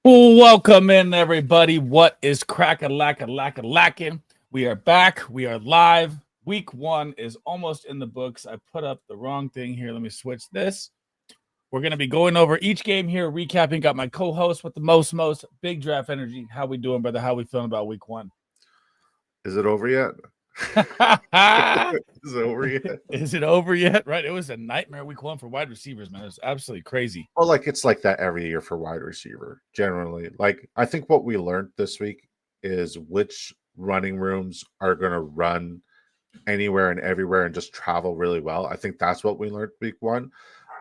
Welcome in, everybody. What is lacking? We are back. We are live. Week 1 is almost in the books. I put up the wrong thing here. Let me switch this. We're going to be going over each game here, recapping. Got my co-host with the most big draft energy. How we doing, brother? How we feeling about week 1? Is it over yet? Is it over yet? Is it over yet? Right. It was a nightmare week 1 for wide receivers, man. It was absolutely crazy. Well, it's like that every year for wide receiver, generally. I think what we learned this week is which running rooms are going to run anywhere and everywhere and just travel really well. I think that's what we learned week 1.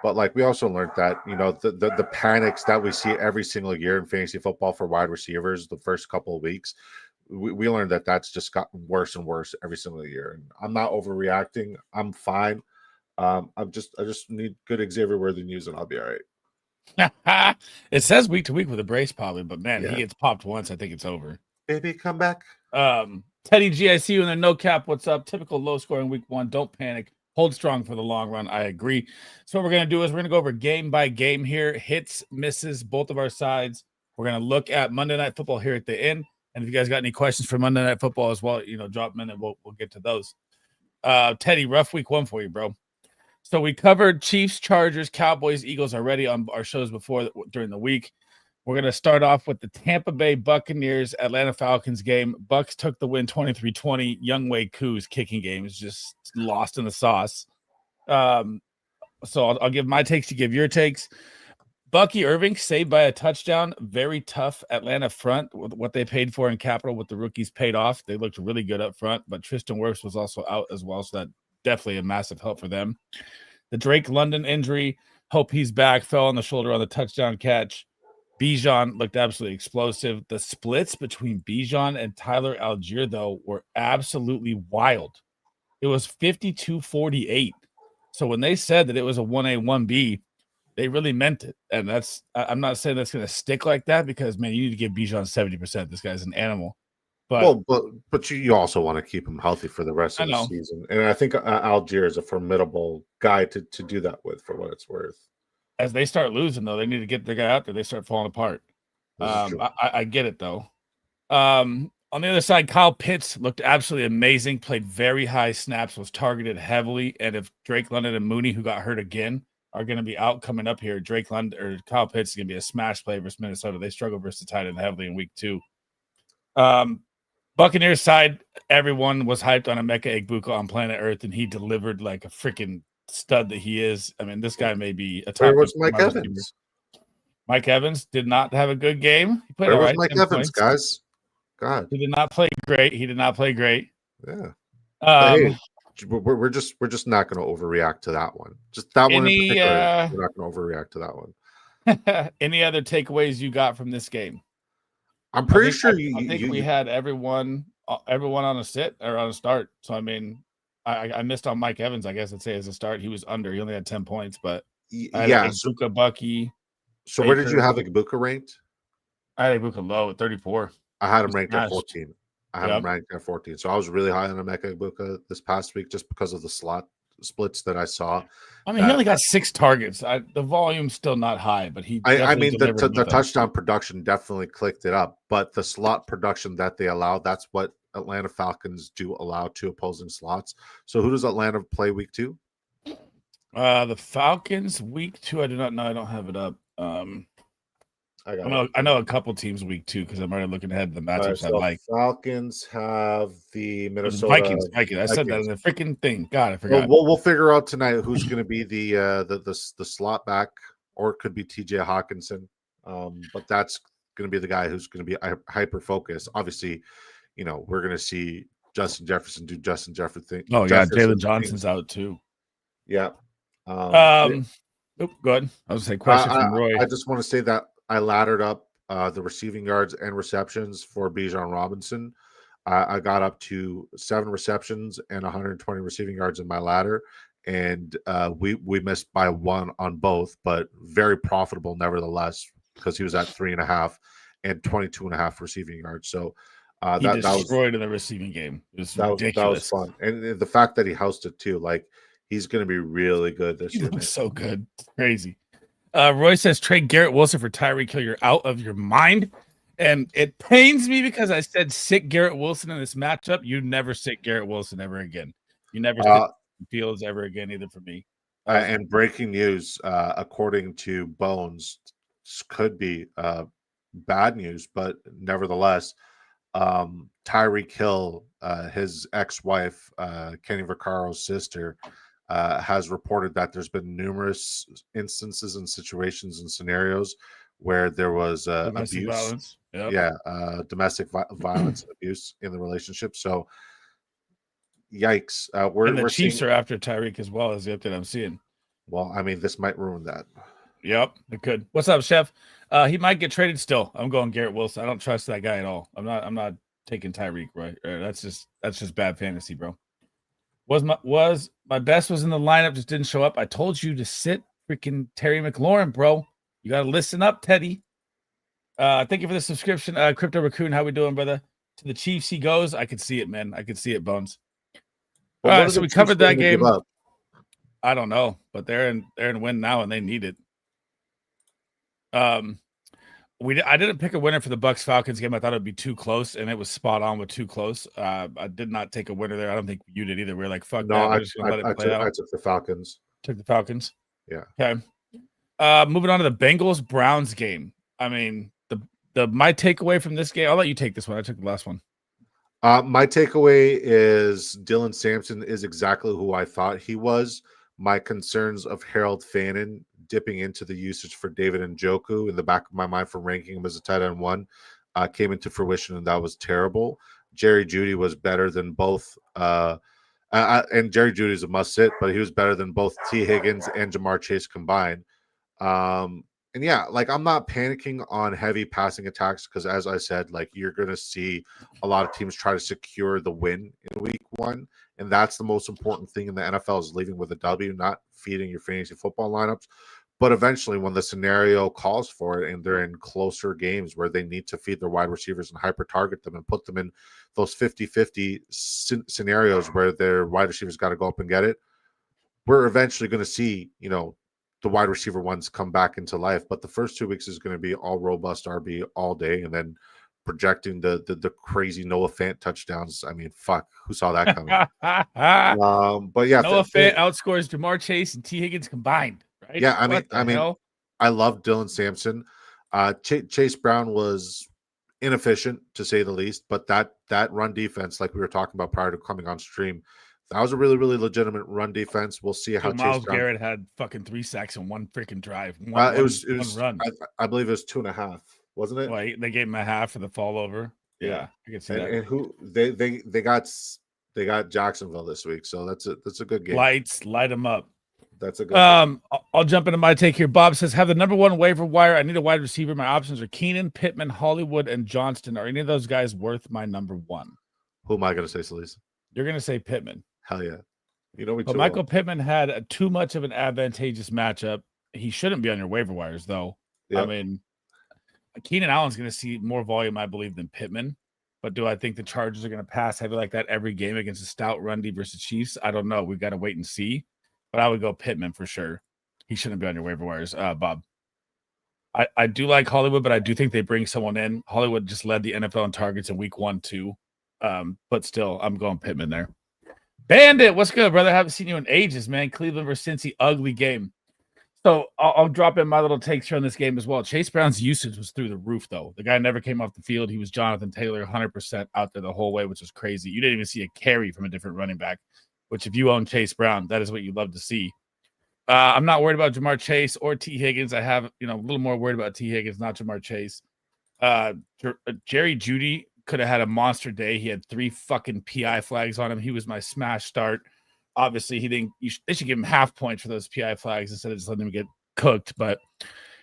But we also learned that, the panics that we see every single year in fantasy football for wide receivers the first couple of weeks, we learned that that's just gotten worse and worse every single year. And I'm not overreacting. I'm fine. I just need good Xavier Worthy news and I'll be all right. It says week to week with a brace probably, but man, Yeah. he gets popped once. I think it's over. Baby, come back. Teddy G, I see you in the no cap. What's up? Typical low scoring week 1. Don't panic. Hold strong for the long run. I agree. So what we're going to do is we're going to go over game by game here. Hits, misses, both of our sides. We're going to look at Monday Night Football here at the end. And if you guys got any questions for Monday Night Football as well, drop them in and we'll get to those. Teddy, rough week 1 for you, bro. So we covered Chiefs, Chargers, Cowboys, Eagles already on our shows before during the week. We're going to start off with the Tampa Bay Buccaneers, Atlanta Falcons game. Bucks took the win 23-20. Younghoe Koo's kicking game is just lost in the sauce. So I'll give my takes, you give your takes. Bucky Irving saved by a touchdown. Very tough Atlanta front with what they paid for in capital with the rookies paid off. They looked really good up front, but Tristan Wirfs was also out as well, so that definitely a massive help for them. The Drake London injury, hope he's back, fell on the shoulder on the touchdown catch. Bijan looked absolutely explosive. The splits between Bijan and Tyler Algier, though, were absolutely wild. It was 52-48. So when they said that it was a 1A, 1B, they really meant it. And I'm not saying that's going to stick like that because, man, you need to give Bijan 70%. This guy's an animal. But you also want to keep him healthy for the rest of the season. And I think Algier is a formidable guy to do that with for what it's worth. As they start losing, though, they need to get the guy out there. They start falling apart. I get it, though. On the other side, Kyle Pitts looked absolutely amazing, played very high snaps, was targeted heavily. And if Drake London and Mooney, who got hurt again, are going to be out coming up here, Drake London or Kyle Pitts is going to be a smash play versus Minnesota. They struggle versus the tight end heavily in week 2. Buccaneers side, everyone was hyped on Emeka Egbuka on planet Earth, and he delivered like a freaking stud that he is. I mean, this guy may be a top. Where was Mike Evans? Mike Evans did not have a good game. He played all right. Mike Evans, guys? God, he did not play great. Yeah. Hey, we're just not going to overreact to that one. Just that one in particular. We're not going to overreact to that one. Any other takeaways you got from this game? I'm pretty sure I think we had everyone on a sit or on a start. So I mean, I missed on Mike Evans. I guess I'd say as a start, he was under. He only had 10 points, but Egbuka, Bucky. So Baker, where did you have Egbuka ranked? I had Egbuka low at 34. I had him ranked at 14. Him ranked at 14. So I was really high on Emeka Egbuka this past week just because of the slot splits that I saw. I mean, he only got 6 targets. The volume's still not high, but he. I mean, the touchdown production definitely clicked it up, but the slot production that they allow, that's what Atlanta Falcons do allow to opposing slots. So who does Atlanta play week 2? The Falcons week 2. I do not know. I don't have it up. I know a couple teams week 2 because I'm already looking ahead to the matchups I like. Falcons have the Minnesota Vikings. I said that as a freaking thing. God, I forgot. We'll figure out tonight who's going to be the slot back, or it could be TJ Hawkinson. But that's going to be the guy who's going to be hyper focused. Obviously, we're going to see Justin Jefferson do Justin Jefferson thing. Oh yeah, Jalen Johnson's out too. Yeah. Go ahead. I was going to say question from Roy. I just want to say that I laddered up the receiving yards and receptions for Bijan Robinson. I got up to 7 receptions and 120 receiving yards in my ladder, and we missed by 1 on both, but very profitable nevertheless because he was at 3.5 and 22.5 receiving yards. So he destroyed in the receiving game. It was ridiculous. That was fun, and the fact that he housed it too, like he's going to be really good this year. He looks so good, it's crazy. Roy says trade Garrett Wilson for Tyreek Hill. You're out of your mind. And it pains me because I said sit Garrett Wilson in this matchup. You never sit Garrett Wilson ever again. You never sit Fields ever again, either for me. And breaking news, according to Bones, could be bad news, but nevertheless, Tyreek Hill, his ex-wife, Kenny Vaccaro's sister, has reported that there's been numerous instances and situations and scenarios where there was domestic abuse, violence. Yep. Domestic violence and abuse in the relationship. So, yikes! And the Chiefs are after Tyreek as well, as the update I'm seeing. Well, I mean, this might ruin that. Yep, it could. What's up, Chef? He might get traded still. I'm going Garrett Wilson. I don't trust that guy at all. I'm not taking Tyreek, right? That's just bad fantasy, bro. Was my best was in the lineup, just didn't show up. I told you to sit freaking Terry McLaurin, bro. You gotta listen up, Teddy. Thank you for the subscription. Crypto Raccoon, how we doing, brother? To the Chiefs he goes. I could see it, man. I could see it, Bones. All right, so we covered that game. I don't know, but they're in win now and they need it. I didn't pick a winner for the Bucks Falcons game. I thought it would be too close, and it was spot on with too close. I did not take a winner there. I don't think you did either. We're like, fuck that. We're just gonna let it play out. I took the Falcons. Took the Falcons. Yeah. Okay. Moving on to the Bengals Browns game. I mean, my takeaway from this game. I'll let you take this one. I took the last one. My takeaway is Dylan Sampson is exactly who I thought he was. My concerns of Harold Fannin dipping into the usage for David Njoku in the back of my mind for ranking him as a tight end one came into fruition, and that was terrible. Jerry Jeudy was better than both. And Jerry Jeudy is a must sit, but he was better than both T. Higgins and Jamar Chase combined. And yeah, like I'm not panicking on heavy passing attacks because, as I said, like you're going to see a lot of teams try to secure the win in week one. And that's the most important thing in the NFL is leaving with a W, not feeding your fantasy football lineups. But eventually, when the scenario calls for it and they're in closer games where they need to feed their wide receivers and hyper target them and put them in those 50-50 scenarios where their wide receivers got to go up and get it, we're eventually going to see, the wide receiver ones come back into life. But the first 2 weeks is going to be all robust RB all day. And then projecting the crazy Noah Fant touchdowns. I mean, fuck, who saw that coming? But yeah, Noah Fant outscores Jamar Chase and T. Higgins combined. Right? Yeah, I love Dylan Sampson. Chase Brown was inefficient to say the least, but that run defense, like we were talking about prior to coming on stream, that was a really, really legitimate run defense. We'll see how Myles Garrett had fucking 3 sacks in one freaking drive. It was run. I believe it was 2.5, wasn't it? Well, they gave him a half for the fall over. Yeah, I can see that. And who they got Jacksonville this week, so that's a good game. Light them up. That's a good I'll jump into my take here. Bob says, have the number one waiver wire. I need a wide receiver. My options are Keenan, Pittman, Hollywood, and Johnston. Are any of those guys worth my number one? Who am I going to say, Celise? You're going to say Pittman. Hell yeah. But Michael Pittman had too much of an advantageous matchup. He shouldn't be on your waiver wires, though. Yep. I mean, Keenan Allen's going to see more volume, I believe, than Pittman. But do I think the Chargers are going to pass heavy like that every game against a stout run D versus Chiefs? I don't know. We've got to wait and see. But I would go Pittman for sure. He shouldn't be on your waiver wires, Bob. I do like Hollywood, but I do think they bring someone in. Hollywood just led the NFL in targets in week 1, 2. But still, I'm going Pittman there. Bandit, what's good, brother? Haven't seen you in ages, man. Cleveland versus Cincy, ugly game. So I'll drop in my little takes here on this game as well. Chase Brown's usage was through the roof, though. The guy never came off the field. He was Jonathan Taylor, 100% out there the whole way, which was crazy. You didn't even see a carry from a different running back, which if you own Chase Brown, that is what you love to see. I'm not worried about Jamar Chase or T. Higgins. I have, a little more worried about T. Higgins, not Jamar Chase. Jerry Jeudy could have had a monster day. He had 3 fucking PI flags on him. He was my smash start. Obviously, they should give him half points for those PI flags instead of just letting him get cooked. But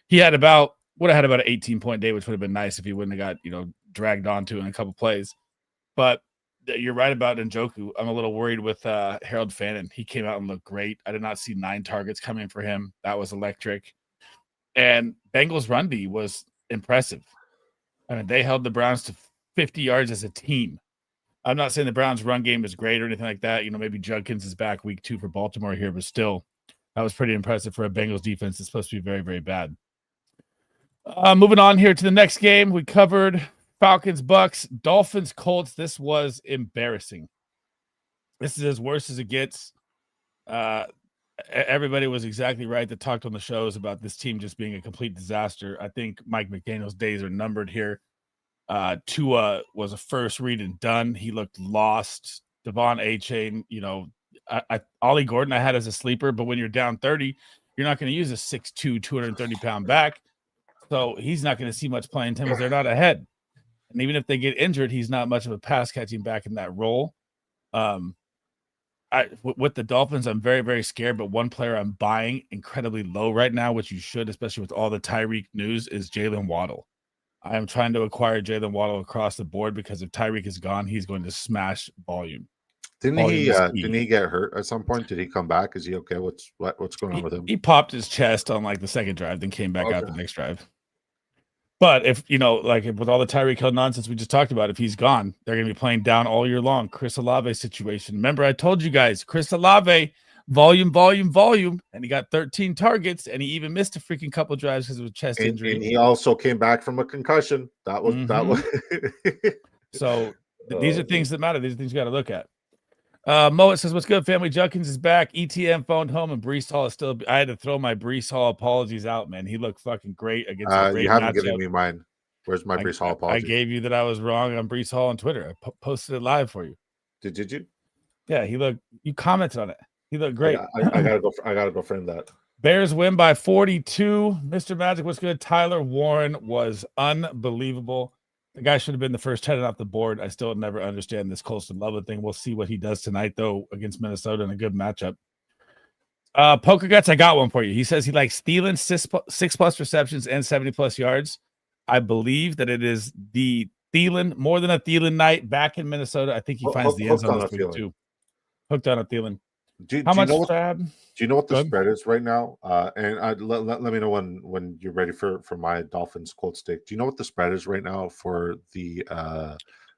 he would have had about an 18-point day, which would have been nice if he wouldn't have got, dragged onto in a couple plays. But you're right about Njoku. I'm a little worried with Harold Fannin. He came out and looked great. I did not see 9 targets coming for him. That was electric. And Bengals run D was impressive. I mean, they held the Browns to 50 yards as a team. I'm not saying the Browns run game is great or anything like that. Maybe Judkins is back week 2 for Baltimore here, but still, That was pretty impressive for a Bengals defense. It's supposed to be very, very bad. Moving on here to the next game, we covered Falcons, Bucks, Dolphins, Colts. This was embarrassing. This is as worse as it gets. Everybody was exactly right that talked on the shows about this team just being a complete disaster. I think Mike McDaniel's days are numbered here. Tua was a first read and done. He looked lost. Devon A-Chain, Ollie Gordon I had as a sleeper, but when you're down 30, you're not going to use a 6'2", 230-pound back. So he's not going to see much playing time because they're not ahead. And even if they get injured, he's not much of a pass catching back in that role. With the Dolphins, I'm very, very scared. But one player I'm buying incredibly low right now, which you should, especially with all the Tyreek news, is Jalen Waddle. I am trying to acquire Jalen Waddle across the board because if Tyreek is gone, he's going to smash volume. Didn't he get hurt at some point? Did he come back? Is he okay? What's going on with him? He popped his chest on like the second drive, then came back out the next drive. But if with all the Tyreek Hill nonsense we just talked about, if he's gone, they're going to be playing down all year long. Chris Olave situation. Remember, I told you guys, Chris Olave, volume, and he got 13 targets, and he even missed a freaking couple drives because of a chest injury. And he also came back from a concussion. That was. So these are things that matter. These are things you got to look at. Moet says, "What's good, family? Junkins is back. ETM phoned home, and Breece Hall is still. I had to throw my Breece Hall apologies out, man. He looked fucking great against a great You haven't matchup. given me mine. Where's my Breece Hall apology? I gave you that I was wrong on Breece Hall on Twitter. I posted it live for you. Did you? Yeah, you commented on it. He looked great. I gotta go frame that. Bears win by 42. Mr. Magic, what's good? Tyler Warren was unbelievable. The guy should have been the first headed off the board. I still never understand this Colston Loveland thing. We'll see what he does tonight, though, against Minnesota in a good matchup. Poker Guts, I got one for you. He says he likes Thielen 6+ receptions and 70+ yards. I believe that it is the Thielen, more than a Thielen night back in Minnesota. I think he finds the end zone this week too. Hooked on a Thielen. How much Fab? Do you know what the spread is right now? And let me know when you're ready for my Dolphins Colts take. Do you know what the spread is right now for the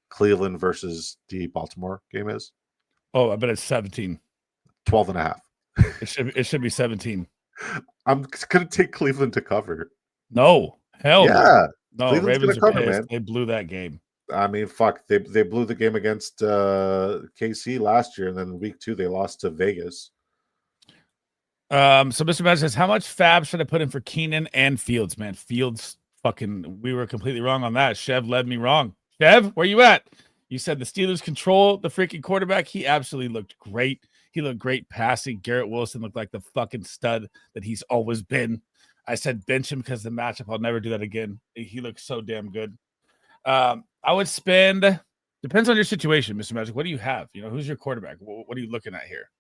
Cleveland versus the Baltimore game is? Oh, I bet it's 17. 12.5. It should be 17. I'm gonna take Cleveland to cover. No, hell yeah. No, Cleveland's Ravens gonna are cover, pissed. man. They blew that game. I mean, fuck. They blew the game against KC last year, and then week 2 they lost to Vegas. So Mr. Magic says, how much fab should I put in for Keenan and Fields? Man, Fields we were completely wrong on that. Chev led me wrong. Chev, where you at? You said the Steelers control the freaking quarterback. He absolutely looked great. He looked great passing. Garrett Wilson looked like the fucking stud that he's always been. I said bench him because the matchup. I'll never do that again. He looks so damn good. I would spend, depends on your situation, Mr. Magic. What do you have? Who's your quarterback? What are you looking at here?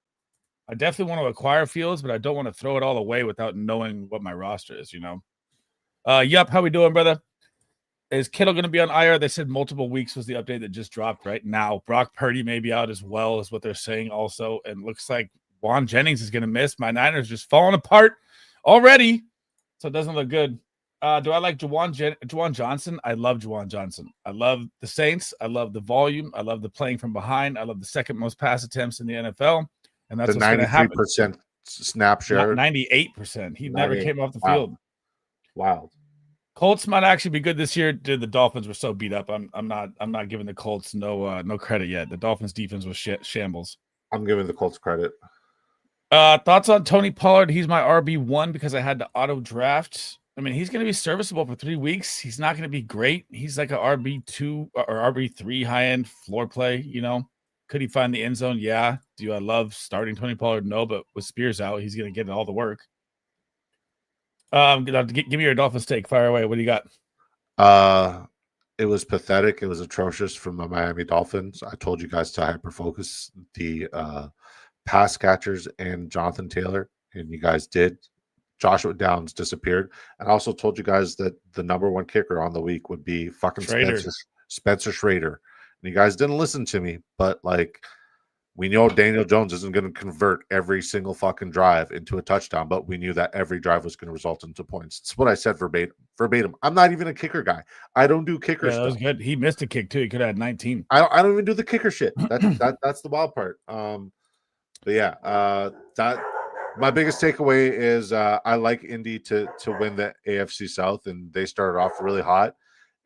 I definitely want to acquire Fields, but I don't want to throw it all away without knowing what my roster is, Yup, how we doing, brother? Is Kittle going to be on IR? They said multiple weeks was the update that just dropped right now. Brock Purdy may be out as well, is what they're saying also. And looks like Juwan Jennings is going to miss. My Niners just falling apart already, so it doesn't look good. Do I like Juwan Johnson? I love Juwan Johnson. I love the Saints. I love the volume. I love the playing from behind. I love the second most pass attempts in the NFL. And that's the what's going to happen. 93% snap share. 98%. He never came off the field. Wow. Colts might actually be good this year. Dude, the Dolphins were so beat up. I'm not giving the Colts no credit yet. The Dolphins defense was shambles. I'm giving the Colts credit. Thoughts on Tony Pollard? He's my RB1 because I had to auto draft. I mean, he's going to be serviceable for 3 weeks. He's not going to be great. He's like a RB2 or RB3 high-end floor play, Could he find the end zone? Yeah. Do I love starting Tony Pollard? No, but with Spears out, he's going to get all the work. Give me your Dolphins take. Fire away. What do you got? It was pathetic. It was atrocious from the Miami Dolphins. I told you guys to hyper-focus the pass catchers and Jonathan Taylor, and you guys did. Joshua Downs disappeared. And I also told you guys that the number 1 kicker on the week would be fucking Spencer Schrader. And you guys didn't listen to me, but we know Daniel Jones isn't going to convert every single fucking drive into a touchdown, but we knew that every drive was going to result into points. It's what I said verbatim. I'm not even a kicker guy. I don't do kicker stuff. That was good. He missed a kick too. He could have had 19. I don't even do the kicker shit. That's the wild part. But yeah, that My biggest takeaway is I like Indy to win the AFC South, and they started off really hot.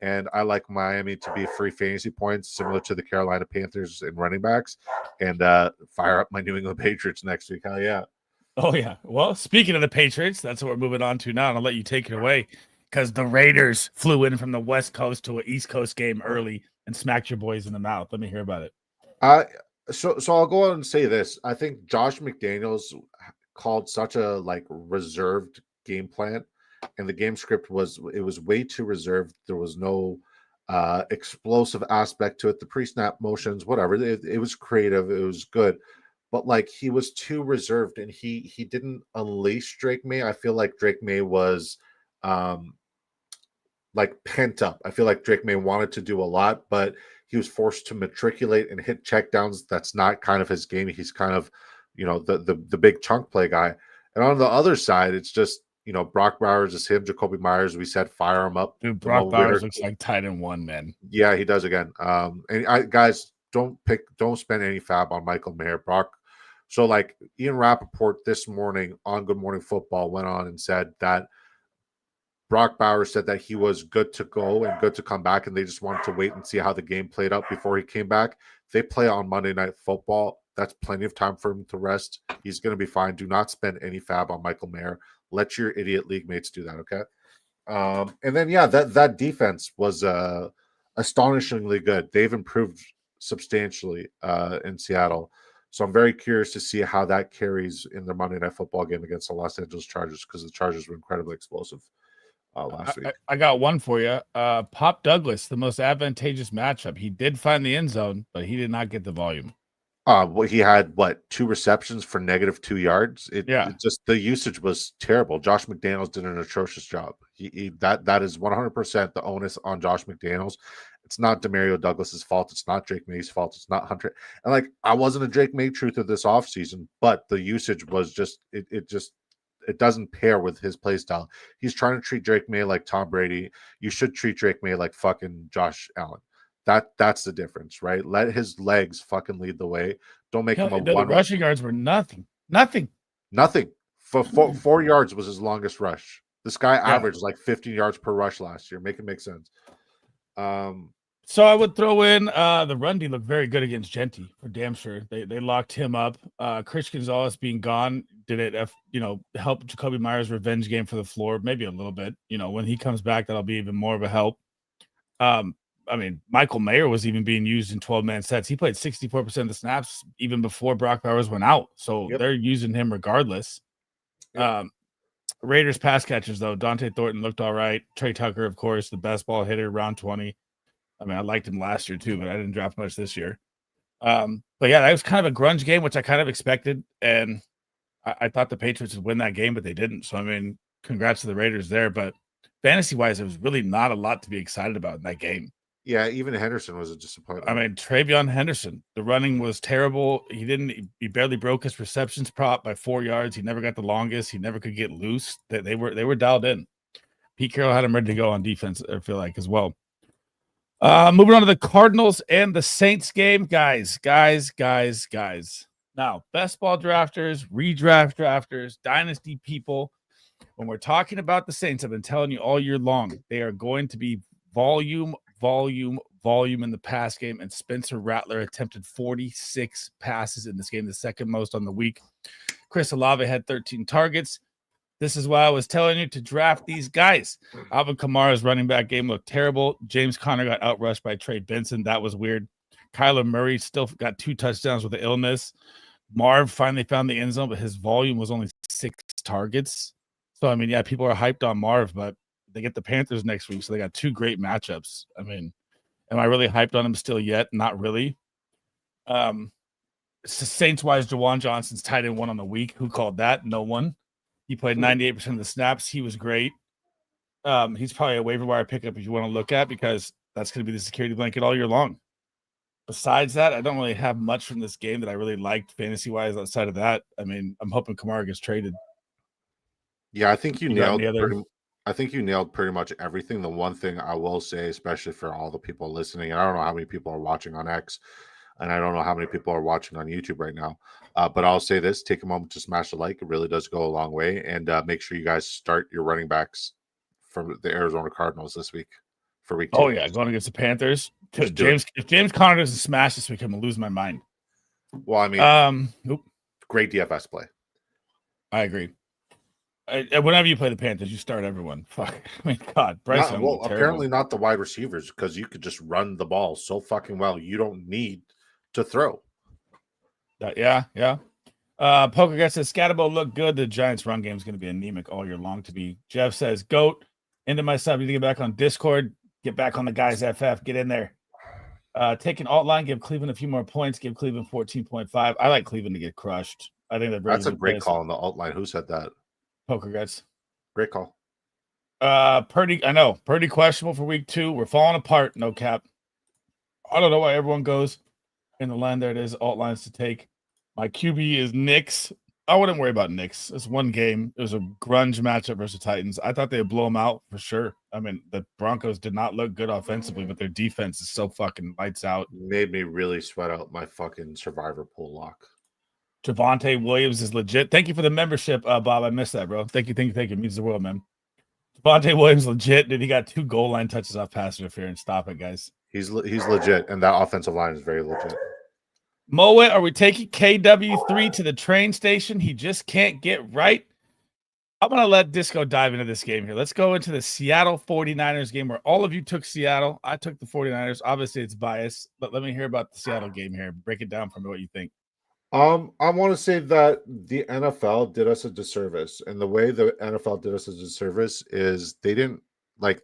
And I like Miami to be free fantasy points, similar to the Carolina Panthers and running backs, and fire up my New England Patriots next week. Hell yeah! Oh yeah. Well, speaking of the Patriots, that's what we're moving on to now, and I'll let you take it away because the Raiders flew in from the West Coast to an East Coast game early and smacked your boys in the mouth. Let me hear about it. So I'll go out and say this. I think Josh McDaniels called such a reserved game plan, and the game script was way too reserved. There was no explosive aspect to it. The pre-snap motions, whatever. It was creative. It was good, but he was too reserved, and he didn't unleash Drake May. I feel like Drake May was pent up. I feel like Drake May wanted to do a lot, but he was forced to matriculate and hit checkdowns. That's not kind of his game. He's kind of, the big chunk play guy. And on the other side, it's just, Brock Bowers is him, Jacoby Myers. We said fire him up. Dude, Brock Bowers looks like tight end one, man. Yeah, he does again. And guys, don't spend any fab on Michael Mayer. Brock. So Ian Rappaport this morning on Good Morning Football went on and said that Brock Bowers said that he was good to go and good to come back, and they just wanted to wait and see how the game played out before he came back. They play on Monday Night Football. That's plenty of time for him to rest. He's going to be fine. Do not spend any fab on Michael Mayer. Let your idiot league mates do that, okay? And then, that defense was astonishingly good. They've improved substantially in Seattle. So I'm very curious to see how that carries in the Monday Night Football game against the Los Angeles Chargers, because the Chargers were incredibly explosive last week. I got one for you. Pop Douglas, the most advantageous matchup. He did find the end zone, but he did not get the volume. He had 2 receptions for -2 yards. It just, the usage was terrible. Josh McDaniels did an atrocious job. That is 100% the onus on Josh McDaniels. It's not Demario Douglas's fault. It's not Drake May's fault. It's not Hunter. And I wasn't a Drake May truther this offseason, but the usage was just it doesn't pair with his play style. He's trying to treat Drake May like Tom Brady. You should treat Drake May like fucking Josh Allen. That's the difference, right? Let his legs fucking lead the way. Don't make him a the one. Rushing yards were nothing. For 4 yards was his longest rush. This guy averaged 15 yards per rush last year. Make it make sense. So I would throw in the run D looked very good against Genty for damn sure. They locked him up. Chris Gonzalez being gone, did it help Jacoby Myers' revenge game for the floor? Maybe a little bit. When he comes back, that'll be even more of a help. Michael Mayer was even being used in 12-man sets. He played 64% of the snaps even before Brock Bowers went out. So they're using him regardless. Yep. Raiders pass catchers, though. Dante Thornton looked all right. Trey Tucker, of course, the best ball hitter, round 20. I liked him last year too, but I didn't draft much this year. But that was kind of a grunge game, which I kind of expected. And I thought the Patriots would win that game, but they didn't. So, congrats to the Raiders there. But fantasy-wise, there was really not a lot to be excited about in that game. Yeah, even Henderson was a disappointment. Travion Henderson, the running was terrible. He barely broke his receptions prop by 4 yards. He never got the longest. He never could get loose. They were dialed in. Pete Carroll had him ready to go on defense, I feel like, as well. Moving on to the Cardinals and the Saints game, guys. Now, best ball drafters, redraft drafters, dynasty people. When we're talking about the Saints, I've been telling you all year long, they are going to be volume in the pass game, and Spencer Rattler attempted 46 passes in this game, the second most on the week. Chris Olave had 13 targets. This is why I was telling you to draft these guys. Alvin Kamara's running back game looked terrible. James Conner got outrushed by Trey Benson. That was weird. Kyler Murray still got 2 touchdowns with the illness. Marv finally found the end zone, but his volume was only 6 targets. So, people are hyped on Marv, but they get the Panthers next week, so they got 2 great matchups. Am I really hyped on him still yet? Not really. Saints-wise, Jawan Johnson's tight end 1 on the week. Who called that? No one. He played 98% of the snaps. He was great. He's probably a waiver wire pickup if you want to look at, because that's going to be the security blanket all year long. Besides that, I don't really have much from this game that I really liked fantasy-wise outside of that. I'm hoping Kamara gets traded. Yeah, I think you nailed pretty much everything. The one thing I will say, especially for all the people listening, and I don't know how many people are watching on X, and I don't know how many people are watching on YouTube right now. But I'll say this: take a moment to smash the like; it really does go a long way. And make sure you guys start your running backs from the Arizona Cardinals this week for week 2. Oh yeah, going against the Panthers. Just If James Conner doesn't smash this week, I'm gonna lose my mind. Well, I mean, Nope. Great DFS play. I agree. Whenever you play the Panthers, you start everyone. Fuck. I mean, God, Bryce. Apparently not the wide receivers, because you could just run the ball so fucking well. You don't need to throw. Yeah. Poker guy says Scatterbo looked good. The Giants' run game is going to be anemic all year long. To be Jeff says goat into my sub. You need to get back on Discord. Get back on the guys FF. Get in there. Take an alt line. Give Cleveland a few more points. Give Cleveland 14.5. I like Cleveland to get crushed. I think that's a great call on the alt line. Who said that? Poker guys. Great call. Purdy. I know Purdy questionable for week 2. We're falling apart. No cap. I don't know why everyone goes in the line. There it is. Alt lines to take. My QB is Knicks. I wouldn't worry about Knicks. It's one game. It was a grunge matchup versus Titans. I thought they would blow them out for sure. I mean, the Broncos did not look good offensively, but their defense is so fucking lights out. Made me really sweat out my fucking survivor pool lock. Javonte Williams is legit. Thank you for the membership, Bob. I missed that, bro. Thank you. It means the world, man. Javonte Williams legit. Dude, he got 2 goal line touches off pass interference. Stop it, guys. He's legit, and that offensive line is very legit. Moet, are we taking KW3 to the train station? He just can't get right. I'm going to let Disco dive into this game here. Let's go into the Seattle 49ers game where all of you took Seattle. I took the 49ers. Obviously, it's biased, but let me hear about the Seattle game here. Break it down for me, what you think. I want to say that the NFL did us a disservice, and the way the NFL did us a disservice is they didn't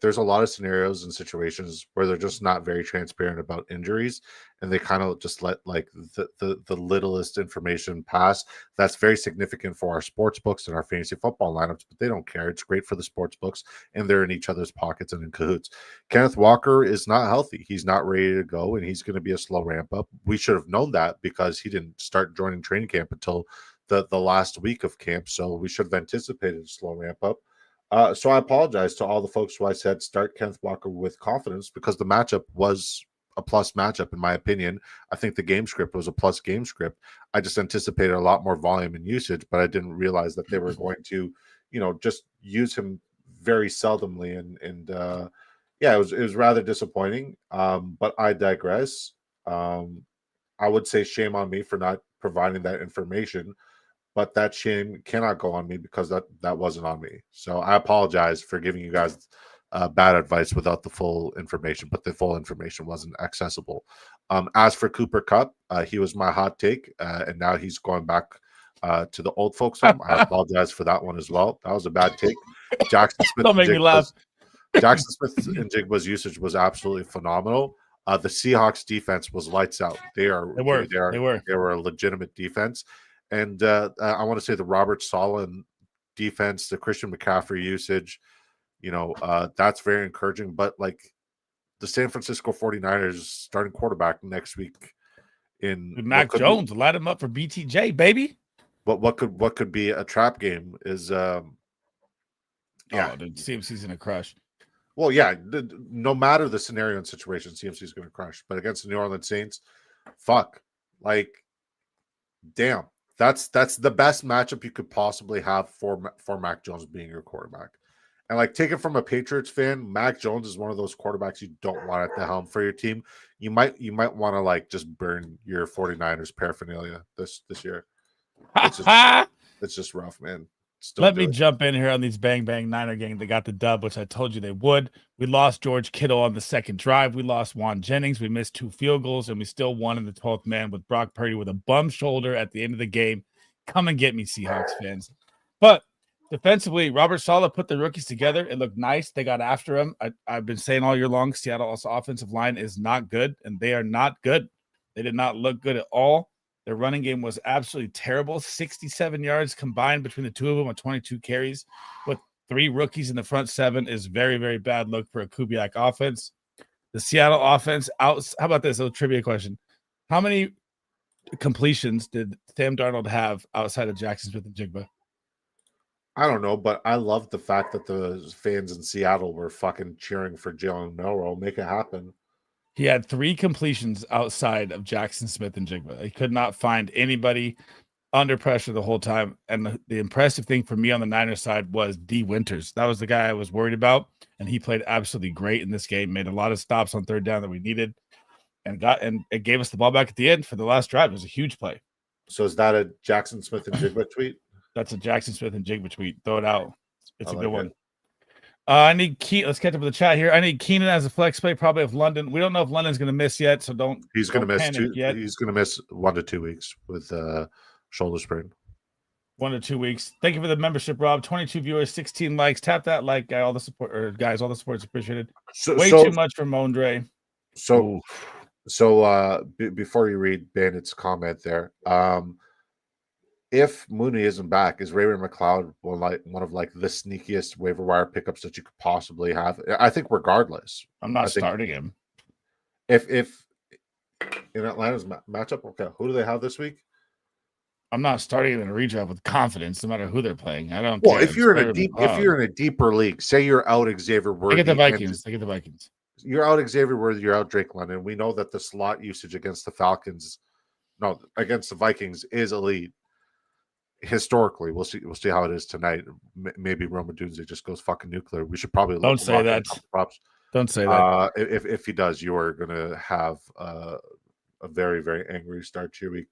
there's a lot of scenarios and situations where they're just not very transparent about injuries, and they kind of just let the littlest information pass. That's very significant for our sports books and our fantasy football lineups, but they don't care. It's great for the sports books, and they're in each other's pockets and in cahoots. Kenneth Walker is not healthy. He's not ready to go, and he's going to be a slow ramp up. We should have known that because he didn't start joining training camp until the last week of camp, so we should have anticipated a slow ramp up. So I apologize to all the folks who I said start Kenneth Walker with confidence, because the matchup was a plus matchup, in my opinion. I think the game script was a plus game script. I just anticipated a lot more volume and usage, but I didn't realize that they were going to, just use him very seldomly. And it was rather disappointing. But I digress. I would say shame on me for not providing that information. But that shame cannot go on me because that wasn't on me. So I apologize for giving you guys bad advice without the full information, but the full information wasn't accessible. As for Cooper Kupp, he was my hot take, and now he's going back to the old folks home. I apologize for that one as well. That was a bad take. Jackson Smith Don't make me laugh. Jackson Smith and Jigba's usage was absolutely phenomenal. The Seahawks defense was lights out. They were a legitimate defense. And I want to say the Robert Saleh defense, the Christian McCaffrey usage, that's very encouraging. But the San Francisco 49ers starting quarterback next week in Mac Jones, light him up for BTJ, baby. But what could be a trap game is the CMC's in a crush. Well, yeah, no matter the scenario and situation, CMC is going to crush. But against the New Orleans Saints, damn. That's the best matchup you could possibly have for Mac Jones being your quarterback. And take it from a Patriots fan, Mac Jones is one of those quarterbacks you don't want at the helm for your team. You might want to just burn your 49ers paraphernalia this year. It's just rough, man. Let me jump in here on these Bang Bang Niner gang that got the dub, which I told you they would. We lost George Kittle on the second drive. We lost Juan Jennings. We missed 2 field goals, and we still won in the 12th man with Brock Purdy with a bum shoulder at the end of the game. Come and get me, Seahawks fans. But defensively, Robert Saleh put the rookies together. It looked nice. They got after him. I've been saying all year long, Seattle's offensive line is not good, and they are not good. They did not look good at all. Their running game was absolutely terrible. 67 yards combined between the two of them with 22 carries with 3 rookies in the front 7 is very, very bad look for a Kubiak offense. The Seattle offense how about this little trivia question? How many completions did Sam Darnold have outside of Jackson Smith and Jigba? I don't know, but I love the fact that the fans in Seattle were fucking cheering for Jalen Milroe. Make it happen. He had 3 completions outside of Jackson Smith and Jigba. He could not find anybody under pressure the whole time. And the impressive thing for me on the Niners side was D Winters. That was the guy I was worried about, and he played absolutely great in this game. Made a lot of stops on third down that we needed, and it gave us the ball back at the end for the last drive. It was a huge play. So is that a Jackson Smith and Jigba tweet? That's a Jackson Smith and Jigba tweet. Throw it out. It's a good one. It. I need let's catch up with the chat here. I need Keenan as a flex play, probably if London. We don't know if London's going to miss yet, so don't. He's going to miss yet. He's going to miss 1 to 2 weeks with shoulder sprain. 1 to 2 weeks. Thank you for the membership, Rob. 22 viewers, 16 likes. Tap that like guy. All the support, or guys, all the support's appreciated. Way too much for Mondre. Before you read Bandit's comment there, if Mooney isn't back, is Ray-Ray McLeod one of like the sneakiest waiver wire pickups that you could possibly have? I think regardless. I'm not starting him. If in Atlanta's matchup, okay, who do they have this week? I'm not starting him in a redraft with confidence, no matter who they're playing. I don't. Well, if you're in a deeper league, say you're out Xavier Worthy. They get the Vikings. You're out Xavier Worthy. You're out Drake London. We know that the slot usage against the Vikings is elite. Historically, we'll see how it is tonight. Maybe Roma Dunze just goes fucking nuclear. We should probably don't say that. Props. Don't say that. If he does, you are going to have a very, very angry start to your week.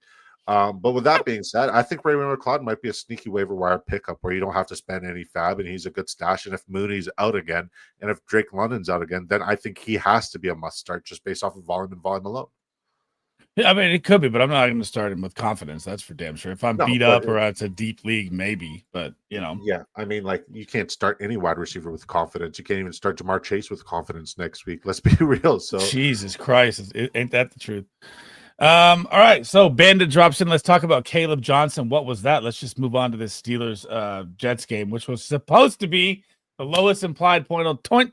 But with that being said, I think Ray-Ray McLeod might be a sneaky waiver wire pickup where you don't have to spend any fab, and he's a good stash. And if Mooney's out again, and if Drake London's out again, then I think he has to be a must start just based off of volume and volume alone. Yeah, I mean, it could be, but I'm not going to start him with confidence. That's for damn sure. If I'm beat up or it's a deep league, maybe. But, Yeah, I mean, like, you can't start any wide receiver with confidence. You can't even start Jamar Chase with confidence next week. Let's be real. So Jesus Christ. Ain't that the truth? All right. So Bandit drops in. Let's talk about Caleb Johnson. What was that? Let's just move on to this Steelers Jets game, which was supposed to be the lowest implied point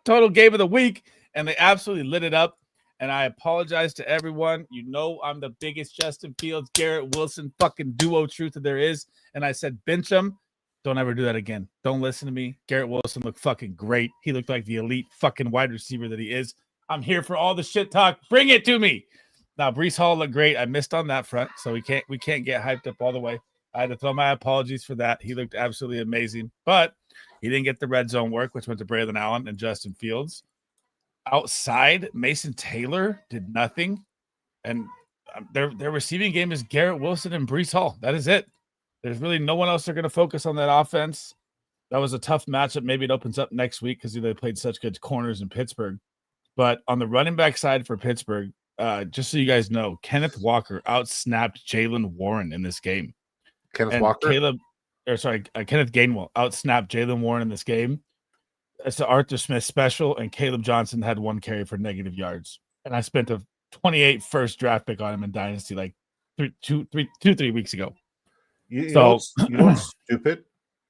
total game of the week. And they absolutely lit it up. And I apologize to everyone. You know I'm the biggest Justin Fields, Garrett Wilson fucking duo truth that there is. And I said, bench him. Don't ever do that again. Don't listen to me. Garrett Wilson looked fucking great. He looked like the elite fucking wide receiver that he is. I'm here for all the shit talk. Bring it to me. Now, Breece Hall looked great. I missed on that front, so we can't get hyped up all the way. I had to throw my apologies for that. He looked absolutely amazing, but he didn't get the red zone work, which went to Braylon Allen and Justin Fields. Outside, Mason Taylor did nothing, and their receiving game is Garrett Wilson and Breece Hall. That is it. There's really no one else they're going to focus on that offense. That was a tough matchup. Maybe it opens up next week because they played such good corners in Pittsburgh. But on the running back side for Pittsburgh, just so you guys know, Kenneth Walker outsnapped Jalen Warren in this game. Kenneth Gainwell outsnapped Jalen Warren in this game. It's the Arthur Smith special, and Caleb Johnson had 1 carry for negative yards. And I spent a 28 first draft pick on him in Dynasty like 3 weeks ago. You know what's stupid?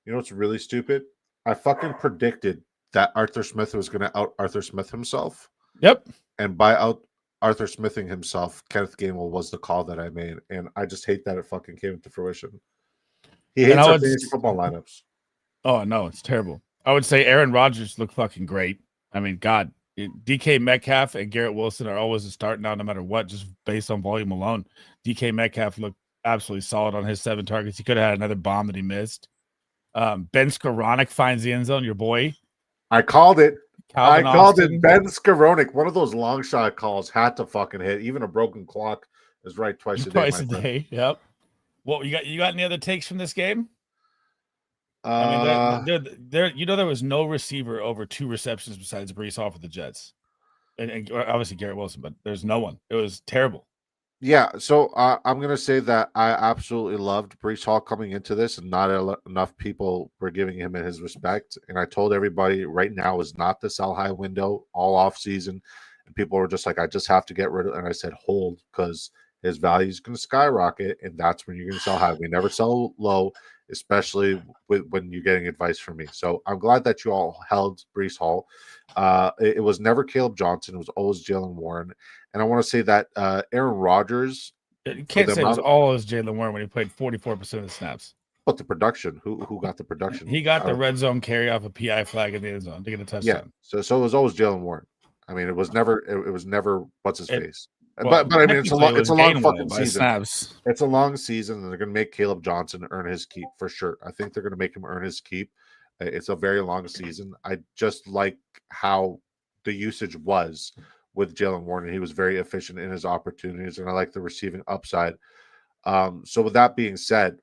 You know what's really stupid? I fucking predicted that Arthur Smith was going to out Arthur Smith himself. Yep. And by out Arthur Smithing himself, Kenneth Gainwell was the call that I made. And I just hate that it fucking came to fruition. He hates our fantasy football lineups. Oh, no, it's terrible. I would say Aaron Rodgers looked fucking great. I mean, God, DK Metcalf and Garrett Wilson are always a start now, no matter what, just based on volume alone. DK Metcalf looked absolutely solid on his 7 targets. He could have had another bomb that he missed. Ben Skoranek finds the end zone, your boy. I called it. Ben Skoranek. One of those long shot calls had to fucking hit. Even a broken clock is right twice a day. Twice a day, yep. Well, you got any other takes from this game? I mean, there was no receiver over 2 receptions besides Breece Hall for the Jets, and obviously Garrett Wilson, but there's no one. It was terrible. Yeah, so I'm gonna say that I absolutely loved Breece Hall coming into this, and not enough people were giving him his respect. And I told everybody right now is not the sell high window all off season, and people were just like, I just have to get rid of. And I said hold, because his value is going to skyrocket, and that's when you're going to sell high. We never sell low, especially when you're getting advice from me. So I'm glad that you all held Breece Hall. It was never Caleb Johnson. It was always Jalen Warren. And I want to say that Aaron Rodgers. You can't say it was always Jalen Warren when he played 44% of the snaps. But the production, who got the production? He got the red zone carry off a PI flag in the end zone to get a touchdown. Yeah, so it was always Jalen Warren. I mean, it was never what's his face. Well, but I mean, it's a long fucking by season. snaps. It's a long season, and they're going to make Caleb Johnson earn his keep for sure. I think they're going to make him earn his keep. It's a very long season. I just like how the usage was with Jalen Warren. He was very efficient in his opportunities, and I like the receiving upside. So with that being said,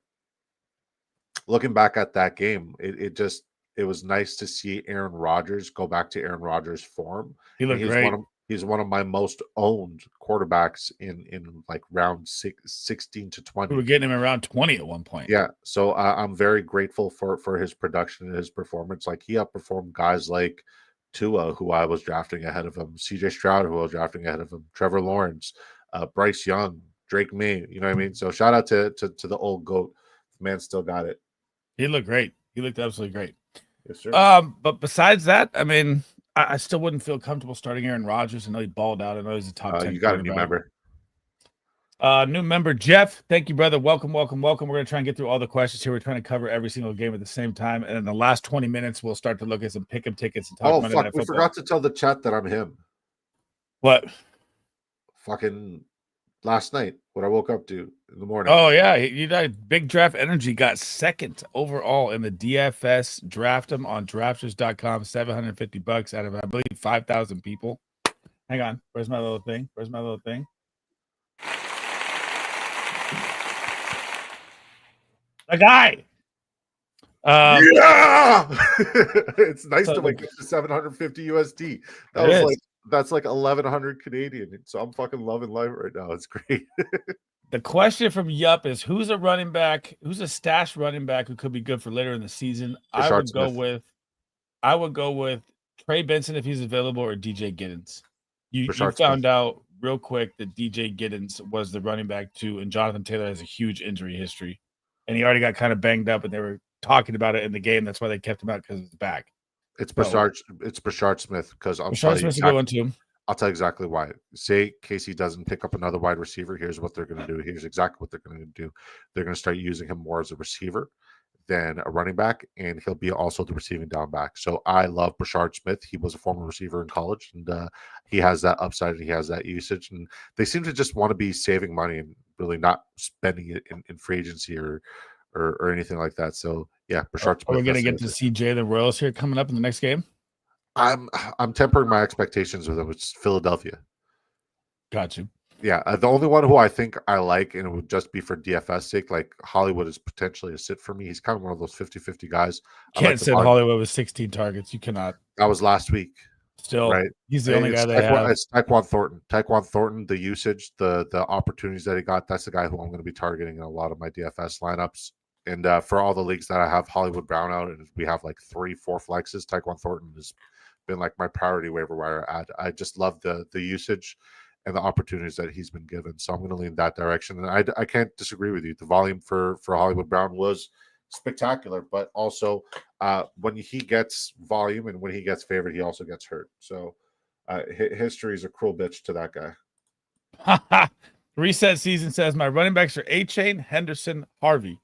looking back at that game, it was nice to see Aaron Rodgers go back to Aaron Rodgers form. He looked And great. He's one of my most owned quarterbacks in like round 16 to 20. We were getting him around 20 at one point. Yeah, so I'm very grateful for his production and his performance. Like, he outperformed guys like Tua, who I was drafting ahead of him, CJ Stroud, who I was drafting ahead of him, Trevor Lawrence, Bryce Young, Drake May. You know what I mean? So shout out to the old GOAT. The man still got it. He looked great. He looked absolutely great. Yes, sir. But besides that, I mean, I still wouldn't feel comfortable starting Aaron Rodgers. I know he balled out. I know he's a top 10. You got a new member. New member, Jeff. Thank you, brother. Welcome. We're going to try and get through all the questions here. We're trying to cover every single game at the same time. And in the last 20 minutes, we'll start to look at some pick-up tickets and talk about fuck, we forgot to tell the chat that I'm him. What? Fucking last night, what I woke up to in the morning. Oh, yeah. You got Big Draft Energy got second overall in the DFS draft him on drafters.com, $750 out of, I believe, 5,000 people. Hang on. Where's my little thing? A guy. Yeah, it's nice to wake up to 750 USD. That's like 1,100 Canadian. So I'm fucking loving life right now. It's great. The question from Yup is, who's a stash running back who could be good for later in the season? I would go with Trey Benson if he's available, or DJ Giddens. You found out real quick that DJ Giddens was the running back too, and Jonathan Taylor has a huge injury history, and he already got kind of banged up, and they were talking about it in the game. That's why they kept him out, because of his back. It's Brashard Smith, because Brashard Smith's a good one too. I'll tell you exactly why. Say Casey doesn't pick up another wide receiver. Here's what they're going to do. Here's exactly what they're going to do. They're going to start using him more as a receiver than a running back, and he'll be also the receiving down back. So I love Brashard Smith. He was a former receiver in college, and he has that upside and he has that usage. And they seem to just want to be saving money and really not spending it in free agency or anything like that. So yeah, Brashard Smith. Are we going to get to see Jay the Royals here coming up in the next game? I'm tempering my expectations with him. It's Philadelphia. Got you. Yeah, the only one who I think I like, and it would just be for DFS sake, like Hollywood is potentially a sit for me. He's kind of one of those 50-50 guys. Can't sit Hollywood with 16 targets. You cannot. That was last week. Still, right? He's the only guy they have. It's Tyquan Thornton. Tyquan Thornton, the usage, the opportunities that he got, that's the guy who I'm going to be targeting in a lot of my DFS lineups. And for all the leagues that I have Hollywood Brown out, and we have like 3-4 flexes, Tyquan Thornton has been like my priority waiver wire ad. I just love the usage and the opportunities that he's been given. So I'm going to lean that direction. And I can't disagree with you. The volume for Hollywood Brown was spectacular, but also when he gets volume and when he gets favored, he also gets hurt. So history is a cruel bitch to that guy. Reset Season says, my running backs are A-Chain, Henderson, Harvey,